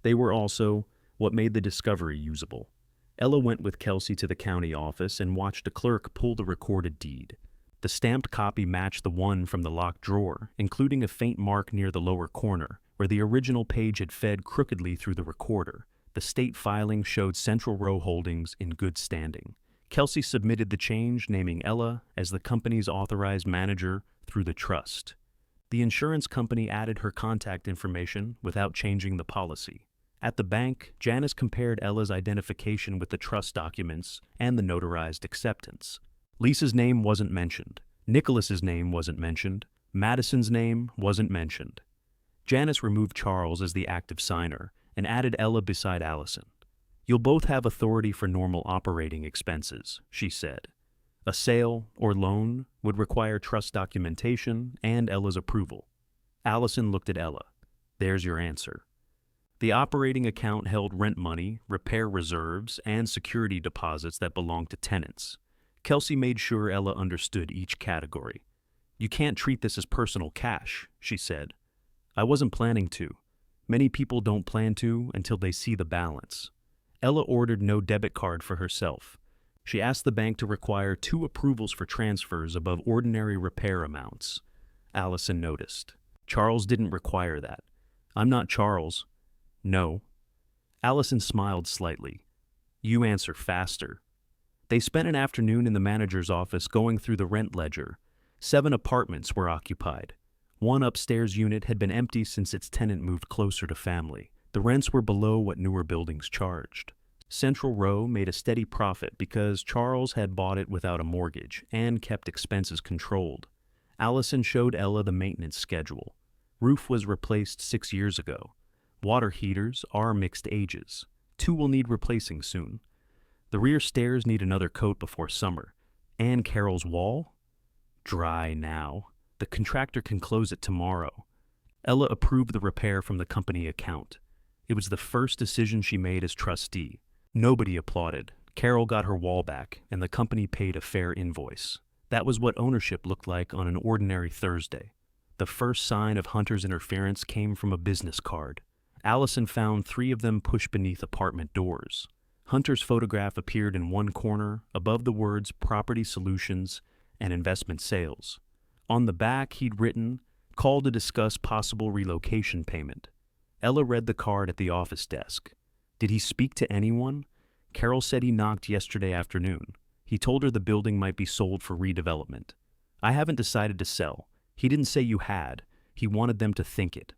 They were also what made the discovery usable. Ella went with Kelsey to the county office and watched a clerk pull the recorded deed. The stamped copy matched the one from the locked drawer, including a faint mark near the lower corner, where the original page had fed crookedly through the recorder. The state filing showed Central Row Holdings in good standing. Kelsey submitted the change, naming Ella as the company's authorized manager through the trust. The insurance company added her contact information without changing the policy. At the bank, Janice compared Ella's identification with the trust documents and the notarized acceptance. Lisa's name wasn't mentioned. Nicholas's name wasn't mentioned. Madison's name wasn't mentioned. Janice removed Charles as the active signer and added Ella beside Allison. You'll both have authority for normal operating expenses, she said. A sale or loan would require trust documentation and Ella's approval. Allison looked at Ella. There's your answer. The operating account held rent money, repair reserves, and security deposits that belonged to tenants. Kelsey made sure Ella understood each category. You can't treat this as personal cash, she said. I wasn't planning to. Many people don't plan to until they see the balance. Ella ordered no debit card for herself. She asked the bank to require 2 approvals for transfers above ordinary repair amounts. Allison noticed. Charles didn't require that. I'm not Charles. No. Allison smiled slightly. You answer faster. They spent an afternoon in the manager's office going through the rent ledger. 7 apartments were occupied. One upstairs unit had been empty since its tenant moved closer to family. The rents were below what newer buildings charged. Central Row made a steady profit because Charles had bought it without a mortgage and kept expenses controlled. Allison showed Ella the maintenance schedule. Roof was replaced 6 years ago. Water heaters are mixed ages. 2 will need replacing soon. The rear stairs need another coat before summer. And Carol's wall? Dry now. The contractor can close it tomorrow. Ella approved the repair from the company account. It was the first decision she made as trustee. Nobody applauded. Carol got her wall back, and the company paid a fair invoice. That was what ownership looked like on an ordinary Thursday. The first sign of Hunter's interference came from a business card. Allison found 3 of them pushed beneath apartment doors. Hunter's photograph appeared in one corner, above the words Property Solutions and Investment Sales. On the back, he'd written, Call to discuss possible relocation payment. Ella read the card at the office desk. Did he speak to anyone? Carol said he knocked yesterday afternoon. He told her the building might be sold for redevelopment. I haven't decided to sell. He didn't say you had. He wanted them to think it.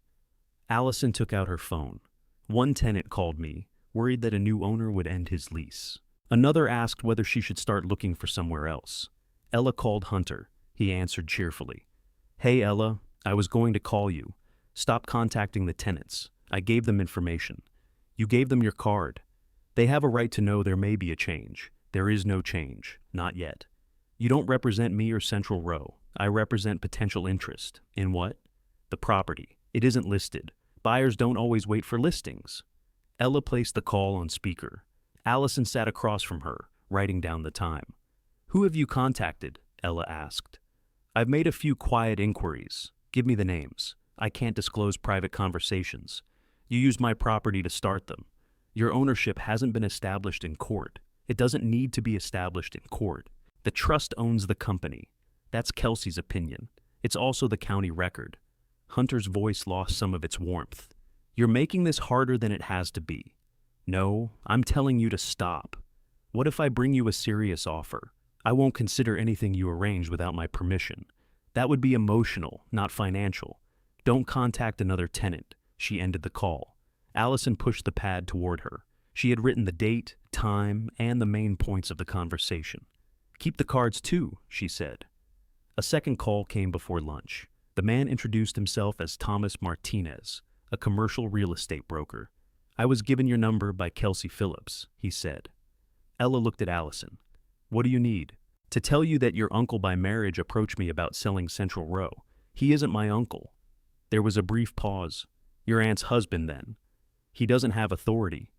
Allison took out her phone. One tenant called me, worried that a new owner would end his lease. Another asked whether she should start looking for somewhere else. Ella called Hunter. He answered cheerfully. Hey, Ella, I was going to call you. Stop contacting the tenants. I gave them information. You gave them your card. They have a right to know there may be a change. There is no change. Not yet. You don't represent me or Central Row. I represent potential interest. In what? The property. It isn't listed. Buyers don't always wait for listings. Ella placed the call on speaker. Allison sat across from her, writing down the time. Who have you contacted? Ella asked. I've made a few quiet inquiries. Give me the names. I can't disclose private conversations. You used my property to start them. Your ownership hasn't been established in court. It doesn't need to be established in court. The trust owns the company. That's Kelsey's opinion. It's also the county record. Hunter's voice lost some of its warmth. You're making this harder than it has to be. No, I'm telling you to stop. What if I bring you a serious offer? I won't consider anything you arrange without my permission. That would be emotional, not financial. Don't contact another tenant. She ended the call. Allison pushed the pad toward her. She had written the date, time, and the main points of the conversation. Keep the cards too, she said. A second call came before lunch. The man introduced himself as Thomas Martinez, a commercial real estate broker. I was given your number by Kelsey Phillips, he said. Ella looked at Allison. What do you need? To tell you that your uncle by marriage approached me about selling Central Row. He isn't my uncle. There was a brief pause. Your aunt's husband, then. He doesn't have authority.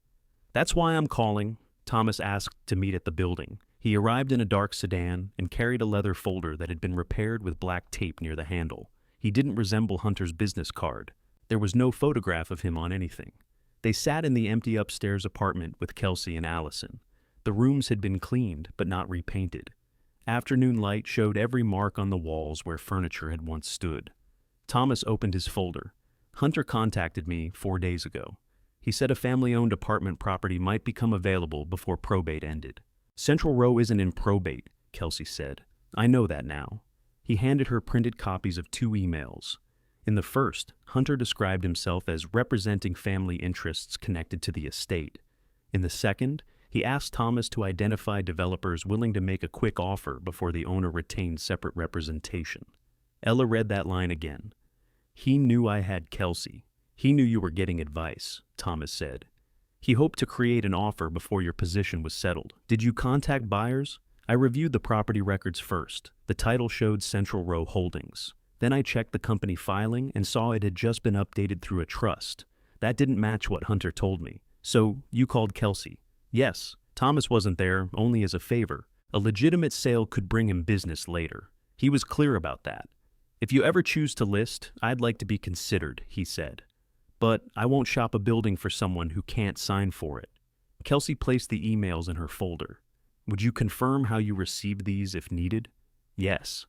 That's why I'm calling. Thomas asked to meet at the building. He arrived in a dark sedan and carried a leather folder that had been repaired with black tape near the handle. He didn't resemble Hunter's business card. There was no photograph of him on anything. They sat in the empty upstairs apartment with Kelsey and Allison. The rooms had been cleaned, but not repainted. Afternoon light showed every mark on the walls where furniture had once stood. Thomas opened his folder. Hunter contacted me 4 days ago. He said a family-owned apartment property might become available before probate ended. Central Row isn't in probate, Kelsey said. I know that now. He handed her printed copies of 2 emails. In the first, Hunter described himself as representing family interests connected to the estate. In the second, he asked Thomas to identify developers willing to make a quick offer before the owner retained separate representation. Ella read that line again. He knew I had Kelsey. He knew you were getting advice, Thomas said. He hoped to create an offer before your position was settled. Did you contact buyers? I reviewed the property records first. The title showed Central Row Holdings. Then I checked the company filing and saw it had just been updated through a trust. That didn't match what Hunter told me. So you called Kelsey. Yes, Thomas wasn't there, only as a favor. A legitimate sale could bring him business later. He was clear about that. "If you ever choose to list, I'd like to be considered," he said. "But I won't shop a building for someone who can't sign for it." Kelsey placed the emails in her folder. "Would you confirm how you received these if needed?" "Yes."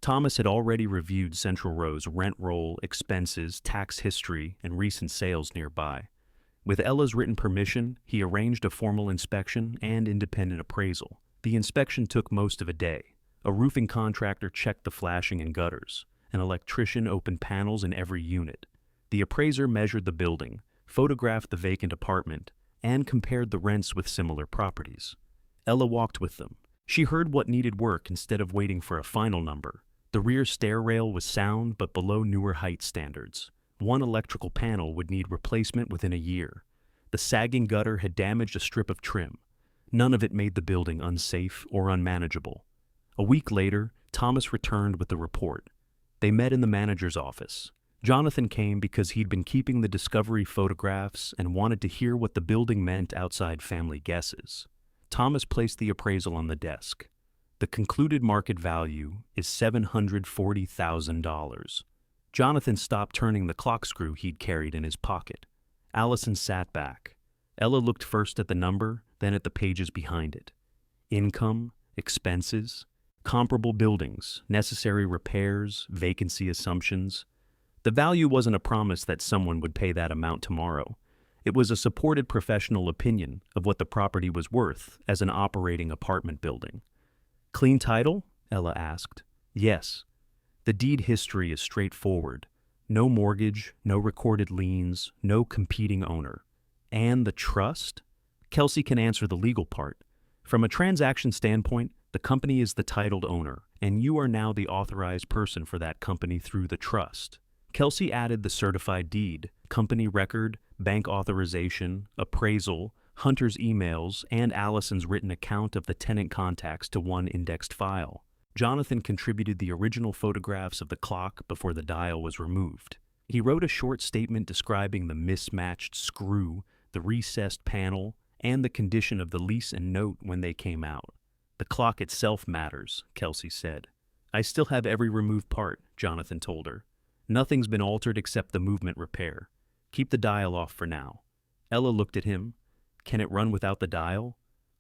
Thomas had already reviewed Central Row's rent roll, expenses, tax history, and recent sales nearby. With Ella's written permission, he arranged a formal inspection and independent appraisal. The inspection took most of a day. A roofing contractor checked the flashing and gutters. An electrician opened panels in every unit. The appraiser measured the building, photographed the vacant apartment, and compared the rents with similar properties. Ella walked with them. She heard what needed work instead of waiting for a final number. The rear stair rail was sound but below newer height standards. One electrical panel would need replacement within a year. The sagging gutter had damaged a strip of trim. None of it made the building unsafe or unmanageable. A week later, Thomas returned with the report. They met in the manager's office. Jonathan came because he'd been keeping the discovery photographs and wanted to hear what the building meant outside family guesses. Thomas placed the appraisal on the desk. The concluded market value is $740,000. Jonathan stopped turning the clock screw he'd carried in his pocket. Allison sat back. Ella looked first at the number, then at the pages behind it. Income, expenses, comparable buildings, necessary repairs, vacancy assumptions. The value wasn't a promise that someone would pay that amount tomorrow. It was a supported professional opinion of what the property was worth as an operating apartment building. "Clean title?" Ella asked. "Yes." "The deed history is straightforward. No mortgage, no recorded liens, no competing owner." "And the trust?" "Kelsey can answer the legal part. From a transaction standpoint, the company is the titled owner, and you are now the authorized person for that company through the trust." Kelsey added the certified deed, company record, bank authorization, appraisal, Hunter's emails, and Allison's written account of the tenant contacts to one indexed file. Jonathan contributed the original photographs of the clock before the dial was removed. He wrote a short statement describing the mismatched screw, the recessed panel, and the condition of the lease and note when they came out. "The clock itself matters," Kelsey said. "I still have every removed part," Jonathan told her. "Nothing's been altered except the movement repair. Keep the dial off for now." Ella looked at him. "Can it run without the dial?"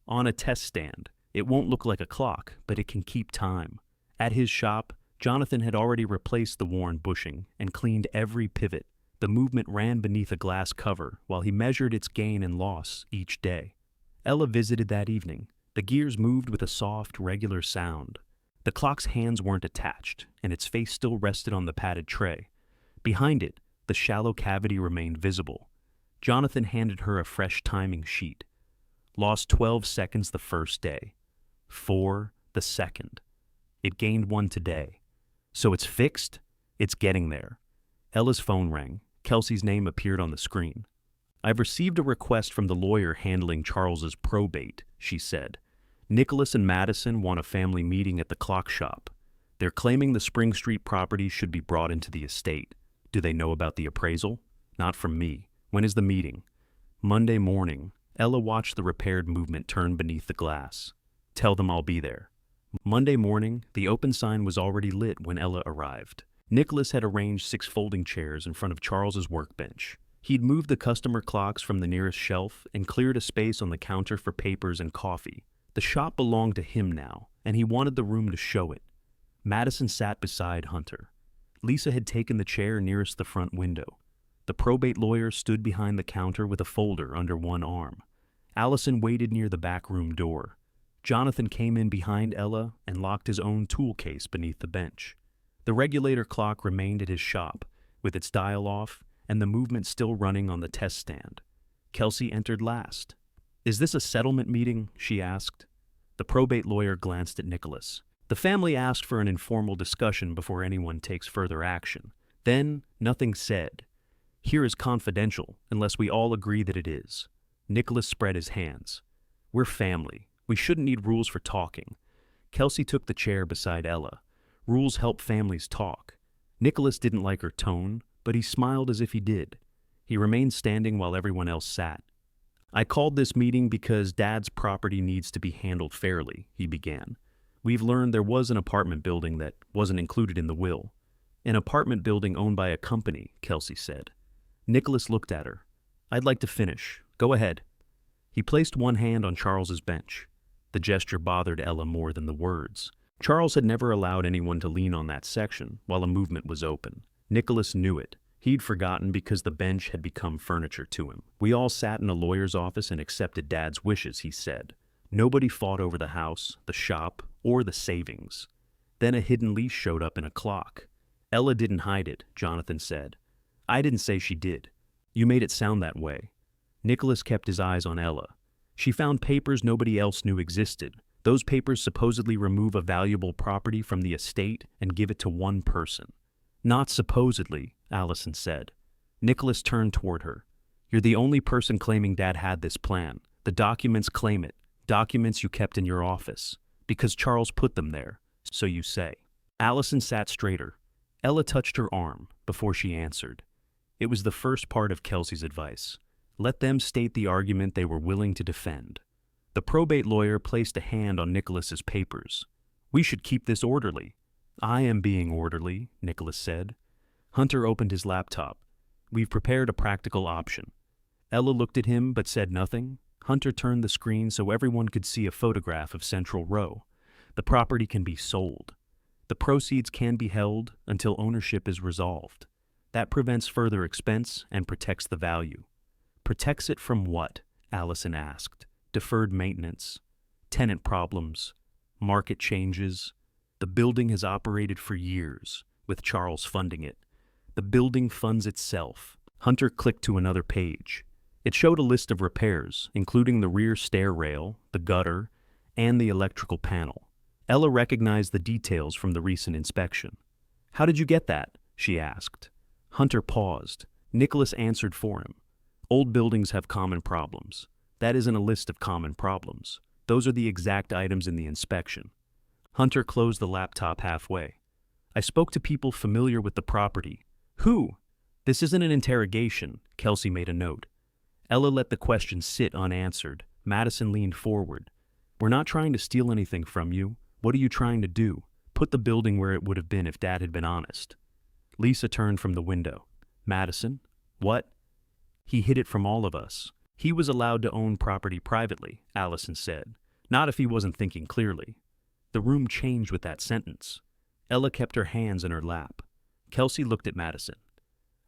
"On a test stand. It won't look like a clock, but it can keep time." At his shop, Jonathan had already replaced the worn bushing and cleaned every pivot. The movement ran beneath a glass cover while he measured its gain and loss each day. Ella visited that evening. The gears moved with a soft, regular sound. The clock's hands weren't attached, and its face still rested on the padded tray. Behind it, the shallow cavity remained visible. Jonathan handed her a fresh timing sheet. "Lost 12 seconds the first day. 4 the second. It gained 1 today. So it's fixed? It's getting there." Ella's phone rang. Kelsey's name appeared on the screen. "I've received a request from the lawyer handling Charles's probate," she said. "Nicholas and Madison want a family meeting at the clock shop. They're claiming the Spring Street property should be brought into the estate. Do they know about the appraisal?" "Not from me. When is the meeting?" "Monday morning." Ella watched the repaired movement turn beneath the glass. "Tell them I'll be there." Monday morning, the open sign was already lit when Ella arrived. Nicholas had arranged 6 folding chairs in front of Charles's workbench. He'd moved the customer clocks from the nearest shelf and cleared a space on the counter for papers and coffee. The shop belonged to him now, and he wanted the room to show it. Madison sat beside Hunter. Lisa had taken the chair nearest the front window. The probate lawyer stood behind the counter with a folder under one arm. Allison waited near the back room door. Jonathan came in behind Ella and locked his own tool case beneath the bench. The regulator clock remained at his shop, with its dial off and the movement still running on the test stand. Kelsey entered last. "Is this a settlement meeting?" she asked. The probate lawyer glanced at Nicholas. "The family asked for an informal discussion before anyone takes further action. Then, nothing said. Here is confidential, unless we all agree that it is." Nicholas spread his hands. "We're family. We shouldn't need rules for talking." Kelsey took the chair beside Ella. Rules help families talk. Nicholas didn't like her tone, but he smiled as if he did. He remained standing while everyone else sat. I called this meeting because Dad's property needs to be handled fairly, he began. We've learned there was an apartment building that wasn't included in the will. An apartment building owned by a company, Kelsey said. Nicholas looked at her. I'd like to finish. Go ahead. He placed one hand on Charles's bench. The gesture bothered Ella more than the words. Charles had never allowed anyone to lean on that section while a movement was open. Nicholas knew it. He'd forgotten because the bench had become furniture to him. We all sat in a lawyer's office and accepted Dad's wishes, he said. Nobody fought over the house, the shop, or the savings. Then a hidden lease showed up in a clock. Ella didn't hide it, Jonathan said. I didn't say she did. You made it sound that way. Nicholas kept his eyes on Ella. She found papers nobody else knew existed. Those papers supposedly remove a valuable property from the estate and give it to one person. Not supposedly, Allison said. Nicholas turned toward her. You're the only person claiming Dad had this plan. The documents claim it. Documents you kept in your office. Because Charles put them there. So you say. Allison sat straighter. Ella touched her arm before she answered. It was the first part of Kelsey's advice. Let them state the argument they were willing to defend. The probate lawyer placed a hand on Nicholas's papers. We should keep this orderly. I am being orderly, Nicholas said. Hunter opened his laptop. We've prepared a practical option. Ella looked at him but said nothing. Hunter turned the screen so everyone could see a photograph of Central Row. The property can be sold. The proceeds can be held until ownership is resolved. That prevents further expense and protects the value. Protects it from what? Allison asked. Deferred maintenance, tenant problems, market changes. The building has operated for years, with Charles funding it. The building funds itself. Hunter clicked to another page. It showed a list of repairs, including the rear stair rail, the gutter, and the electrical panel. Ella recognized the details from the recent inspection. How did you get that? She asked. Hunter paused. Nicholas answered for him. Old buildings have common problems. That isn't a list of common problems. Those are the exact items in the inspection. Hunter closed the laptop halfway. I spoke to people familiar with the property. Who? This isn't an interrogation, Kelsey made a note. Ella let the question sit unanswered. Madison leaned forward. We're not trying to steal anything from you. What are you trying to do? Put the building where it would have been if Dad had been honest. Lisa turned from the window. Madison? What? He hid it from all of us. He was allowed to own property privately, Allison said. Not if he wasn't thinking clearly. The room changed with that sentence. Ella kept her hands in her lap. Kelsey looked at Madison.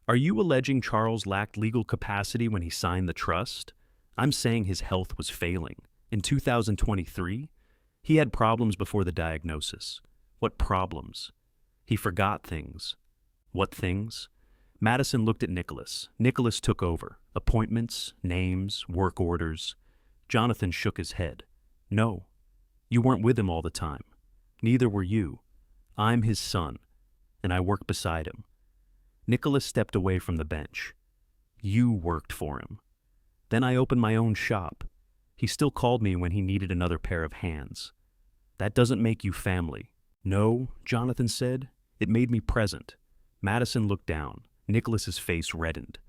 Are you alleging Charles lacked legal capacity when he signed the trust? I'm saying his health was failing. In 2023, he had problems before the diagnosis. What problems? He forgot things. What things? Madison looked at Nicholas. Nicholas took over. Appointments, names, work orders. Jonathan shook his head. No. You weren't with him all the time. Neither were you. I'm his son, and I work beside him. Nicholas stepped away from the bench. You worked for him. Then I opened my own shop. He still called me when he needed another pair of hands. That doesn't make you family. No, Jonathan said. It made me present. Madison looked down. Nicholas's face reddened.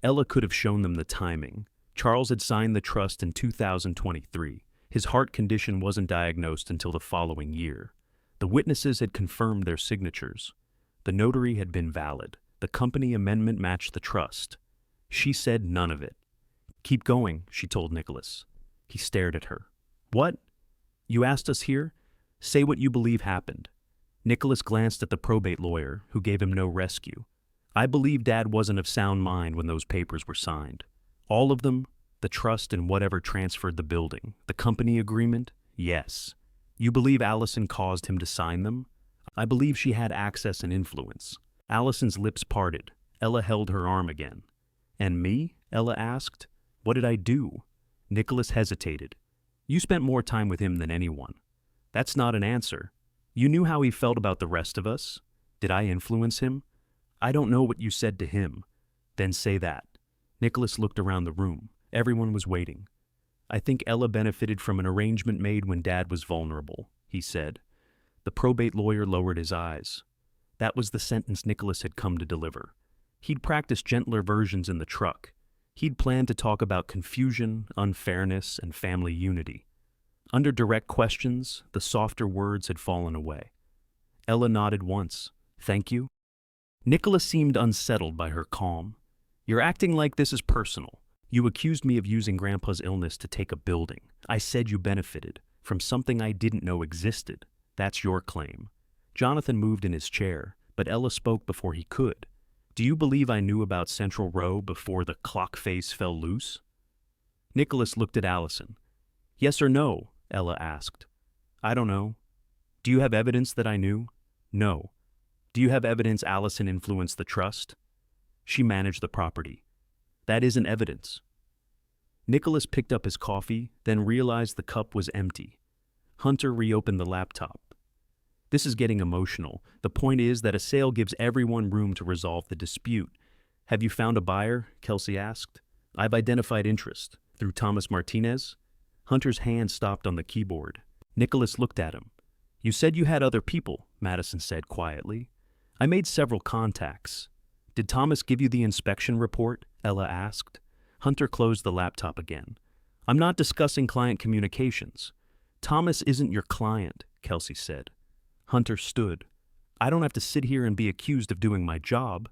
Ella could have shown them the timing. Charles had signed the trust in 2023. His heart condition wasn't diagnosed until the following year. The witnesses had confirmed their signatures. The notary had been valid. The company amendment matched the trust. She said none of it. Keep going, she told Nicholas. He stared at her. What? You asked us here? Say what you believe happened. Nicholas glanced at the probate lawyer, who gave him no rescue. I believe Dad wasn't of sound mind when those papers were signed. All of them, the trust and whatever transferred the building, the company agreement, yes. You believe Allison caused him to sign them? I believe she had access and influence. Allison's lips parted. Ella held her arm again. And me? Ella asked. What did I do? Nicholas hesitated. You spent more time with him than anyone. That's not an answer. You knew how he felt about the rest of us. Did I influence him? I don't know what you said to him. Then say that. Nicholas looked around the room. Everyone was waiting. I think Ella benefited from an arrangement made when Dad was vulnerable, he said. The probate lawyer lowered his eyes. That was the sentence Nicholas had come to deliver. He'd practiced gentler versions in the truck. He'd planned to talk about confusion, unfairness, and family unity. Under direct questions, the softer words had fallen away. Ella nodded once. Thank you. Nicholas seemed unsettled by her calm. You're acting like this is personal. You accused me of using Grandpa's illness to take a building. I said you benefited from something I didn't know existed. That's your claim. Jonathan moved in his chair, but Ella spoke before he could. Do you believe I knew about Central Row before the clock face fell loose? Nicholas looked at Allison. Yes or no? Ella asked. I don't know. Do you have evidence that I knew? No. Do you have evidence Allison influenced the trust? She managed the property. That isn't evidence. Nicholas picked up his coffee, then realized the cup was empty. Hunter reopened the laptop. This is getting emotional. The point is that a sale gives everyone room to resolve the dispute. Have you found a buyer? Kelsey asked. I've identified interest. Through Thomas Martinez? Hunter's hand stopped on the keyboard. Nicholas looked at him. You said you had other people, Madison said quietly. I made several contacts. Did Thomas give you the inspection report? Ella asked. Hunter closed the laptop again. I'm not discussing client communications. Thomas isn't your client, Kelsey said. Hunter stood. I don't have to sit here and be accused of doing my job.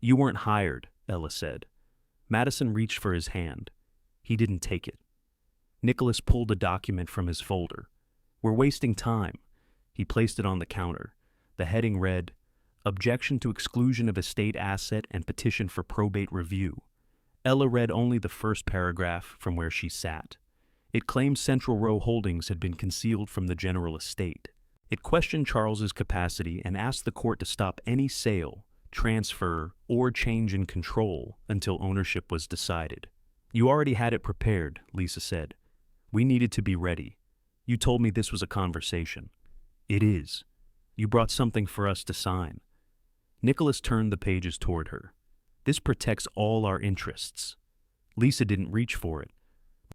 You weren't hired, Ella said. Madison reached for his hand. He didn't take it. Nicholas pulled a document from his folder. We're wasting time. He placed it on the counter. The heading read, Objection to exclusion of estate asset and petition for probate review. Ella read only the first paragraph from where she sat. It claimed Central Row Holdings had been concealed from the general estate. It questioned Charles's capacity and asked the court to stop any sale, transfer, or change in control until ownership was decided. You already had it prepared, Lisa said. We needed to be ready. You told me this was a conversation. It is. You brought something for us to sign. Nicholas turned the pages toward her. This protects all our interests. Lisa didn't reach for it.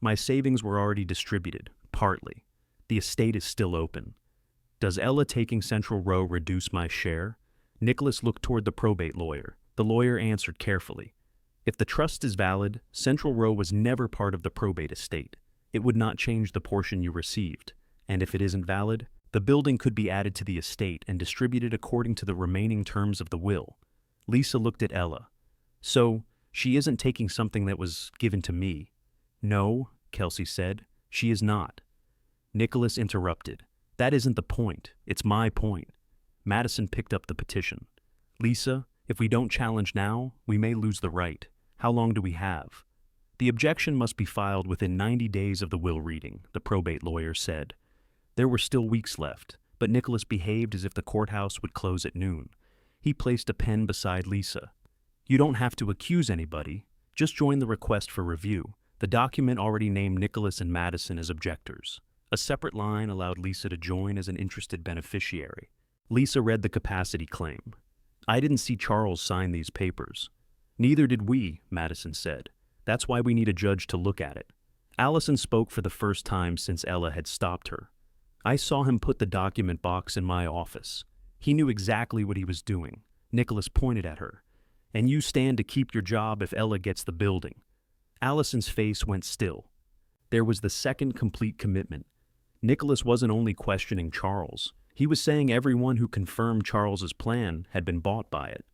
My savings were already distributed, partly. The estate is still open. Does Ella taking Central Row reduce my share? Nicholas looked toward the probate lawyer. The lawyer answered carefully. If the trust is valid, Central Row was never part of the probate estate. It would not change the portion you received. And if it isn't valid, the building could be added to the estate and distributed according to the remaining terms of the will. Lisa looked at Ella. So, she isn't taking something that was given to me. No, Kelsey said. She is not. Nicholas interrupted. That isn't the point. It's my point. Madison picked up the petition. Lisa, if we don't challenge now, we may lose the right. How long do we have? The objection must be filed within 90 days of the will reading, the probate lawyer said. There were still weeks left, but Nicholas behaved as if the courthouse would close at noon. He placed a pen beside Lisa. You don't have to accuse anybody. Just join the request for review. The document already named Nicholas and Madison as objectors. A separate line allowed Lisa to join as an interested beneficiary. Lisa read the capacity claim. I didn't see Charles sign these papers. Neither did we, Madison said. That's why we need a judge to look at it. Allison spoke for the first time since Ella had stopped her. I saw him put the document box in my office. He knew exactly what he was doing. Nicholas pointed at her. And you stand to keep your job if Ella gets the building. Allison's face went still. There was the second complete commitment. Nicholas wasn't only questioning Charles. He was saying everyone who confirmed Charles's plan had been bought by it.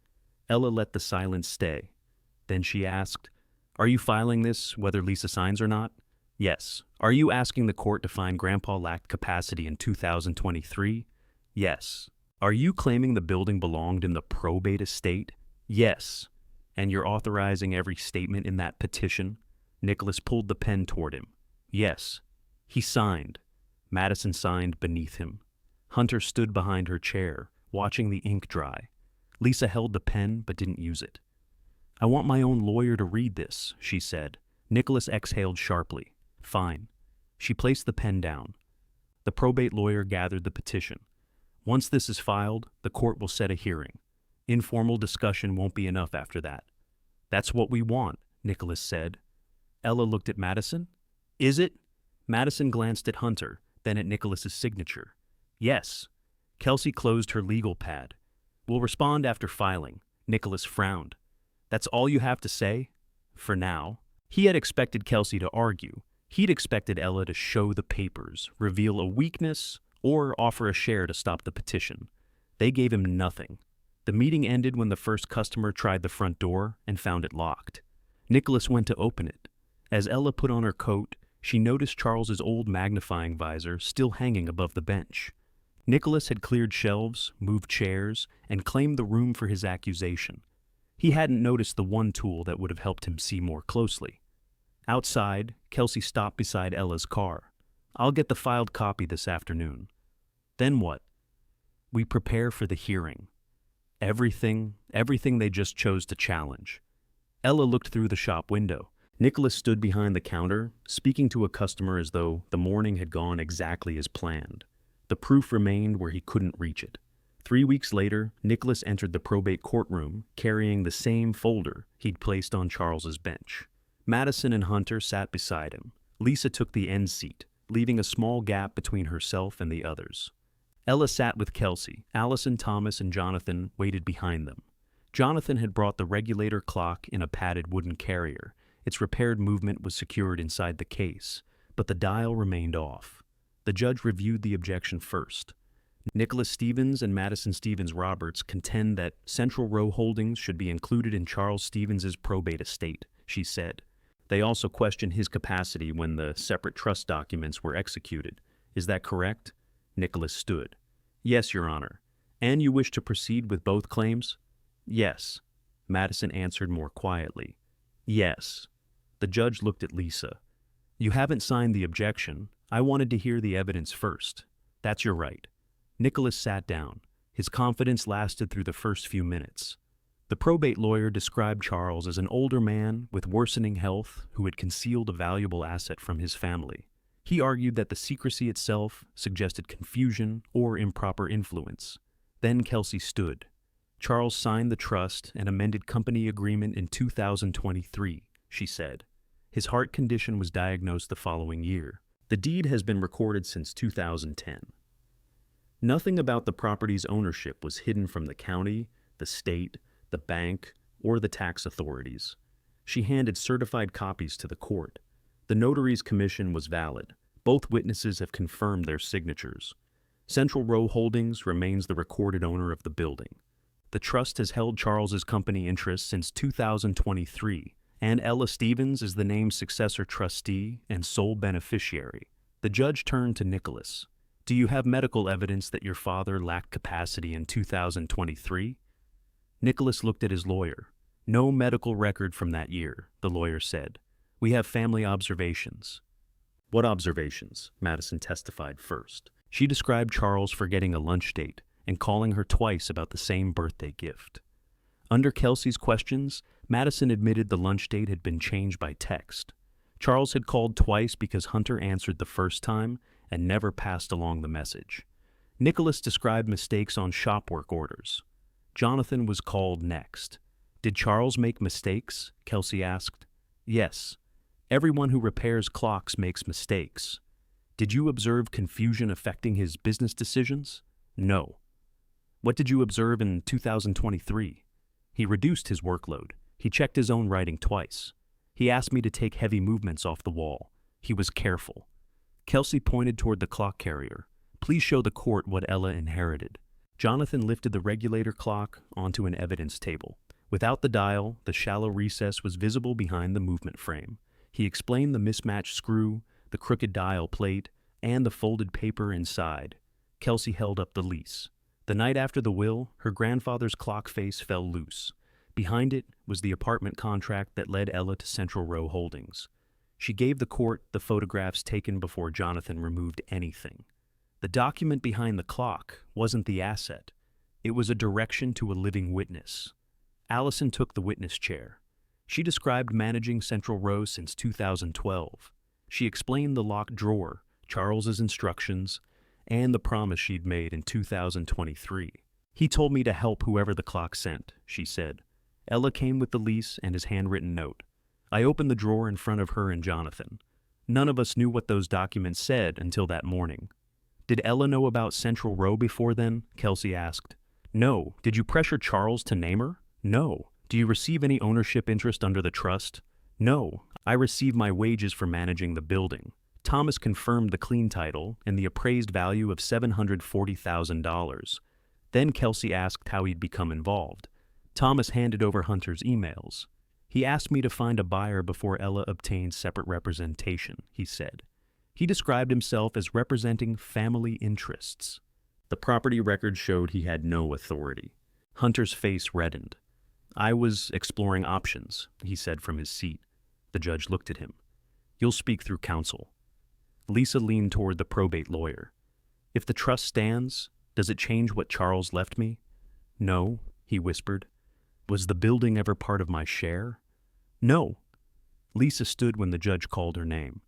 Ella let the silence stay. Then she asked, Are you filing this, whether Lisa signs or not? Yes. Are you asking the court to find Grandpa lacked capacity in 2023? Yes. Are you claiming the building belonged in the probate estate? Yes. And you're authorizing every statement in that petition? Nicholas pulled the pen toward him. Yes. He signed. Madison signed beneath him. Hunter stood behind her chair, watching the ink dry. Lisa held the pen but didn't use it. I want my own lawyer to read this, she said. Nicholas exhaled sharply. Fine. She placed the pen down. The probate lawyer gathered the petition. Once this is filed, the court will set a hearing. Informal discussion won't be enough after that. That's what we want, Nicholas said. Ella looked at Madison. Is it? Madison glanced at Hunter, then at Nicholas's signature. Yes. Kelsey closed her legal pad. We'll respond after filing. Nicholas frowned. That's all you have to say? For now. He had expected Kelsey to argue. He'd expected Ella to show the papers, reveal a weakness, or offer a share to stop the petition. They gave him nothing. The meeting ended when the first customer tried the front door and found it locked. Nicholas went to open it. As Ella put on her coat, she noticed Charles's old magnifying visor still hanging above the bench. Nicholas had cleared shelves, moved chairs, and claimed the room for his accusation. He hadn't noticed the one tool that would have helped him see more closely. Outside, Kelsey stopped beside Ella's car. "I'll get the filed copy this afternoon." "Then what?" "We prepare for the hearing." Everything they just chose to challenge. Ella looked through the shop window. Nicholas stood behind the counter, speaking to a customer as though the morning had gone exactly as planned. The proof remained where he couldn't reach it. 3 weeks later, Nicholas entered the probate courtroom, carrying the same folder he'd placed on Charles's bench. Madison and Hunter sat beside him. Lisa took the end seat, leaving a small gap between herself and the others. Ella sat with Kelsey. Allison, Thomas, and Jonathan waited behind them. Jonathan had brought the regulator clock in a padded wooden carrier. Its repaired movement was secured inside the case, but the dial remained off. The judge reviewed the objection first. Nicholas Stevens and Madison Stevens Roberts contend that Central Row holdings should be included in Charles Stevens's probate estate, she said. They also question his capacity when the separate trust documents were executed. Is that correct? Nicholas stood. Yes, Your Honor. And you wish to proceed with both claims? Yes. Madison answered more quietly. Yes. The judge looked at Lisa. You haven't signed the objection. I wanted to hear the evidence first. That's your right. Nicholas sat down. His confidence lasted through the first few minutes. The probate lawyer described Charles as an older man with worsening health who had concealed a valuable asset from his family. He argued that the secrecy itself suggested confusion or improper influence. Then Kelsey stood. Charles signed the trust and amended company agreement in 2023, she said. His heart condition was diagnosed the following year. The deed has been recorded since 2010. Nothing about the property's ownership was hidden from the county, the state, the bank, or the tax authorities. She handed certified copies to the court. The notary's commission was valid. Both witnesses have confirmed their signatures. Central Row Holdings remains the recorded owner of the building. The trust has held Charles's company interests since 2023, and Ella Stevens is the named successor trustee and sole beneficiary. The judge turned to Nicholas. Do you have medical evidence that your father lacked capacity in 2023? Nicholas looked at his lawyer. No medical record from that year, the lawyer said. We have family observations. What observations? Madison testified first. She described Charles forgetting a lunch date and calling her twice about the same birthday gift. Under Kelsey's questions, Madison admitted the lunch date had been changed by text. Charles had called twice because Hunter answered the first time and never passed along the message. Nicholas described mistakes on shop work orders. Jonathan was called next. Did Charles make mistakes? Kelsey asked. Yes. Everyone who repairs clocks makes mistakes. Did you observe confusion affecting his business decisions? No. What did you observe in 2023? He reduced his workload. He checked his own writing twice. He asked me to take heavy movements off the wall. He was careful. Kelsey pointed toward the clock carrier. Please show the court what Ella inherited. Jonathan lifted the regulator clock onto an evidence table. Without the dial, the shallow recess was visible behind the movement frame. He explained the mismatched screw, the crooked dial plate, and the folded paper inside. Kelsey held up the lease. The night after the will, her grandfather's clock face fell loose. Behind it was the apartment contract that led Ella to Central Row Holdings. She gave the court the photographs taken before Jonathan removed anything. The document behind the clock wasn't the asset. It was a direction to a living witness. Allison took the witness chair. She described managing Central Row since 2012. She explained the locked drawer, Charles's instructions, and the promise she'd made in 2023. He told me to help whoever the clock sent, she said. Ella came with the lease and his handwritten note. I opened the drawer in front of her and Jonathan. None of us knew what those documents said until that morning. Did Ella know about Central Row before then? Kelsey asked. No. Did you pressure Charles to name her? No. Do you receive any ownership interest under the trust? No. I receive my wages for managing the building. Thomas confirmed the clean title and the appraised value of $740,000. Then Kelsey asked how he'd become involved. Thomas handed over Hunter's emails. He asked me to find a buyer before Ella obtained separate representation, he said. He described himself as representing family interests. The property record showed he had no authority. Hunter's face reddened. I was exploring options, he said from his seat. The judge looked at him. You'll speak through counsel. Lisa leaned toward the probate lawyer. If the trust stands, does it change what Charles left me? No, he whispered. Was the building ever part of my share? No. Lisa stood when the judge called her name.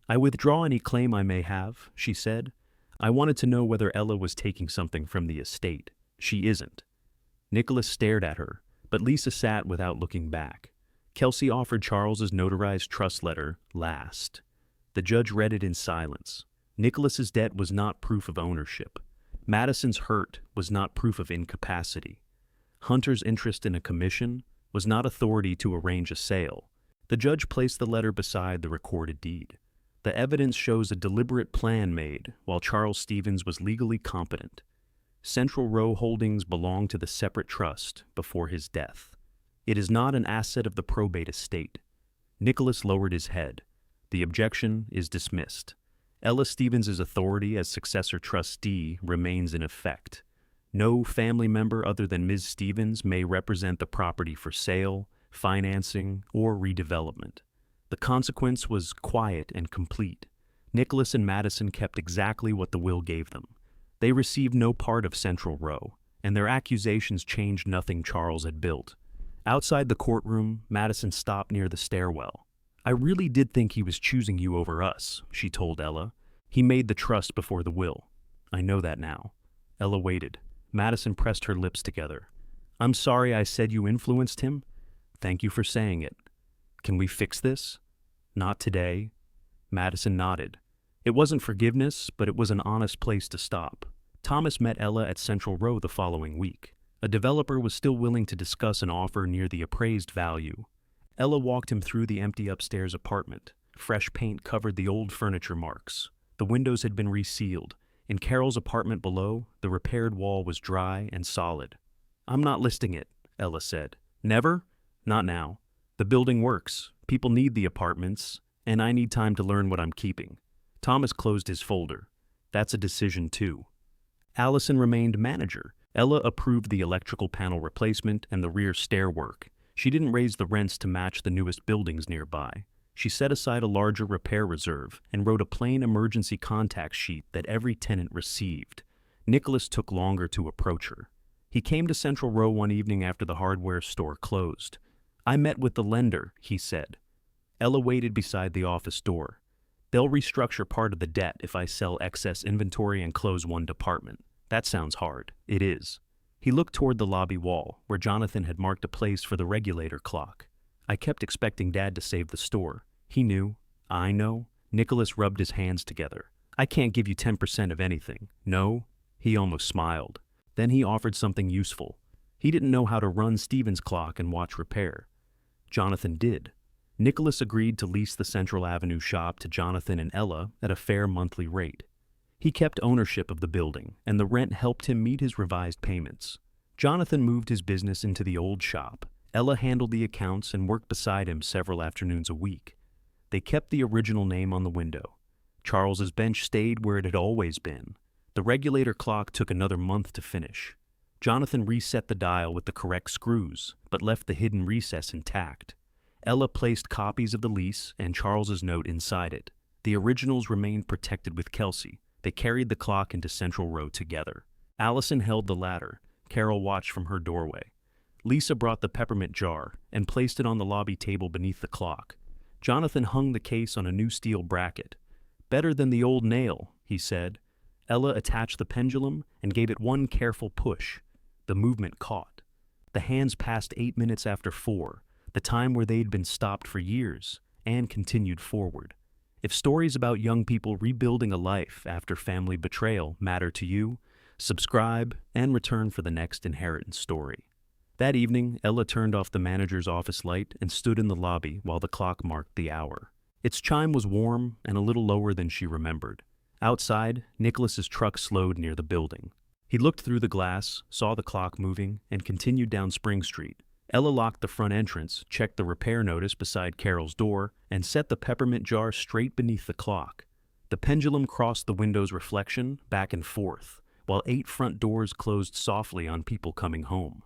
I withdraw any claim I may have, she said. I wanted to know whether Ella was taking something from the estate. She isn't. Nicholas stared at her, but Lisa sat without looking back. Kelsey offered Charles's notarized trust letter last. The judge read it in silence. Nicholas's debt was not proof of ownership. Madison's hurt was not proof of incapacity. Hunter's interest in a commission was not authority to arrange a sale. The judge placed the letter beside the recorded deed. The evidence shows a deliberate plan made while Charles Stevens was legally competent. Central Row Holdings belonged to the separate trust before his death. It is not an asset of the probate estate. Nicholas lowered his head. The objection is dismissed. Ella Stevens's authority as successor trustee remains in effect. No family member other than Ms. Stevens may represent the property for sale, financing, or redevelopment. The consequence was quiet and complete. Nicholas and Madison kept exactly what the will gave them. They received no part of Central Row, and their accusations changed nothing Charles had built. Outside the courtroom, Madison stopped near the stairwell. I really did think he was choosing you over us, she told Ella. He made the trust before the will. I know that now. Ella waited. Madison pressed her lips together. I'm sorry I said you influenced him. Thank you for saying it. Can we fix this? Not today. Madison nodded. It wasn't forgiveness, but it was an honest place to stop. Thomas met Ella at Central Row the following week. A developer was still willing to discuss an offer near the appraised value. Ella walked him through the empty upstairs apartment. Fresh paint covered the old furniture marks. The windows had been resealed. In Carol's apartment below, the repaired wall was dry and solid. I'm not listing it, Ella said. Never? Not now. The building works. People need the apartments, and I need time to learn what I'm keeping. Thomas closed his folder. That's a decision, too. Allison remained manager. Ella approved the electrical panel replacement and the rear stair work. She didn't raise the rents to match the newest buildings nearby. She set aside a larger repair reserve and wrote a plain emergency contact sheet that every tenant received. Nicholas took longer to approach her. He came to Central Row one evening after the hardware store closed. I met with the lender, he said. Ella waited beside the office door. They'll restructure part of the debt if I sell excess inventory and close one department. That sounds hard. It is. He looked toward the lobby wall, where Jonathan had marked a place for the regulator clock. I kept expecting Dad to save the store. He knew. I know. Nicholas rubbed his hands together. I can't give you 10% of anything. No? He almost smiled. Then he offered something useful. He didn't know how to run Stevens' clock and watch repair. Jonathan did. Nicholas agreed to lease the Central Avenue shop to Jonathan and Ella at a fair monthly rate. He kept ownership of the building, and the rent helped him meet his revised payments. Jonathan moved his business into the old shop. Ella handled the accounts and worked beside him several afternoons a week. They kept the original name on the window. Charles's bench stayed where it had always been. The regulator clock took another month to finish. Jonathan reset the dial with the correct screws, but left the hidden recess intact. Ella placed copies of the lease and Charles's note inside it. The originals remained protected with Kelsey. They carried the clock into Central Row together. Allison held the ladder. Carol watched from her doorway. Lisa brought the peppermint jar and placed it on the lobby table beneath the clock. Jonathan hung the case on a new steel bracket. Better than the old nail, he said. Ella attached the pendulum and gave it one careful push. The movement caught. The hands passed 8 minutes after 4, the time where they'd been stopped for years, and continued forward. If stories about young people rebuilding a life after family betrayal matter to you, subscribe and return for the next inheritance story. That evening, Ella turned off the manager's office light and stood in the lobby while the clock marked the hour. Its chime was warm and a little lower than she remembered. Outside, Nicholas's truck slowed near the building. He looked through the glass, saw the clock moving, and continued down Spring Street. Ella locked the front entrance, checked the repair notice beside Carol's door, and set the peppermint jar straight beneath the clock. The pendulum crossed the window's reflection back and forth, while 8 front doors closed softly on people coming home.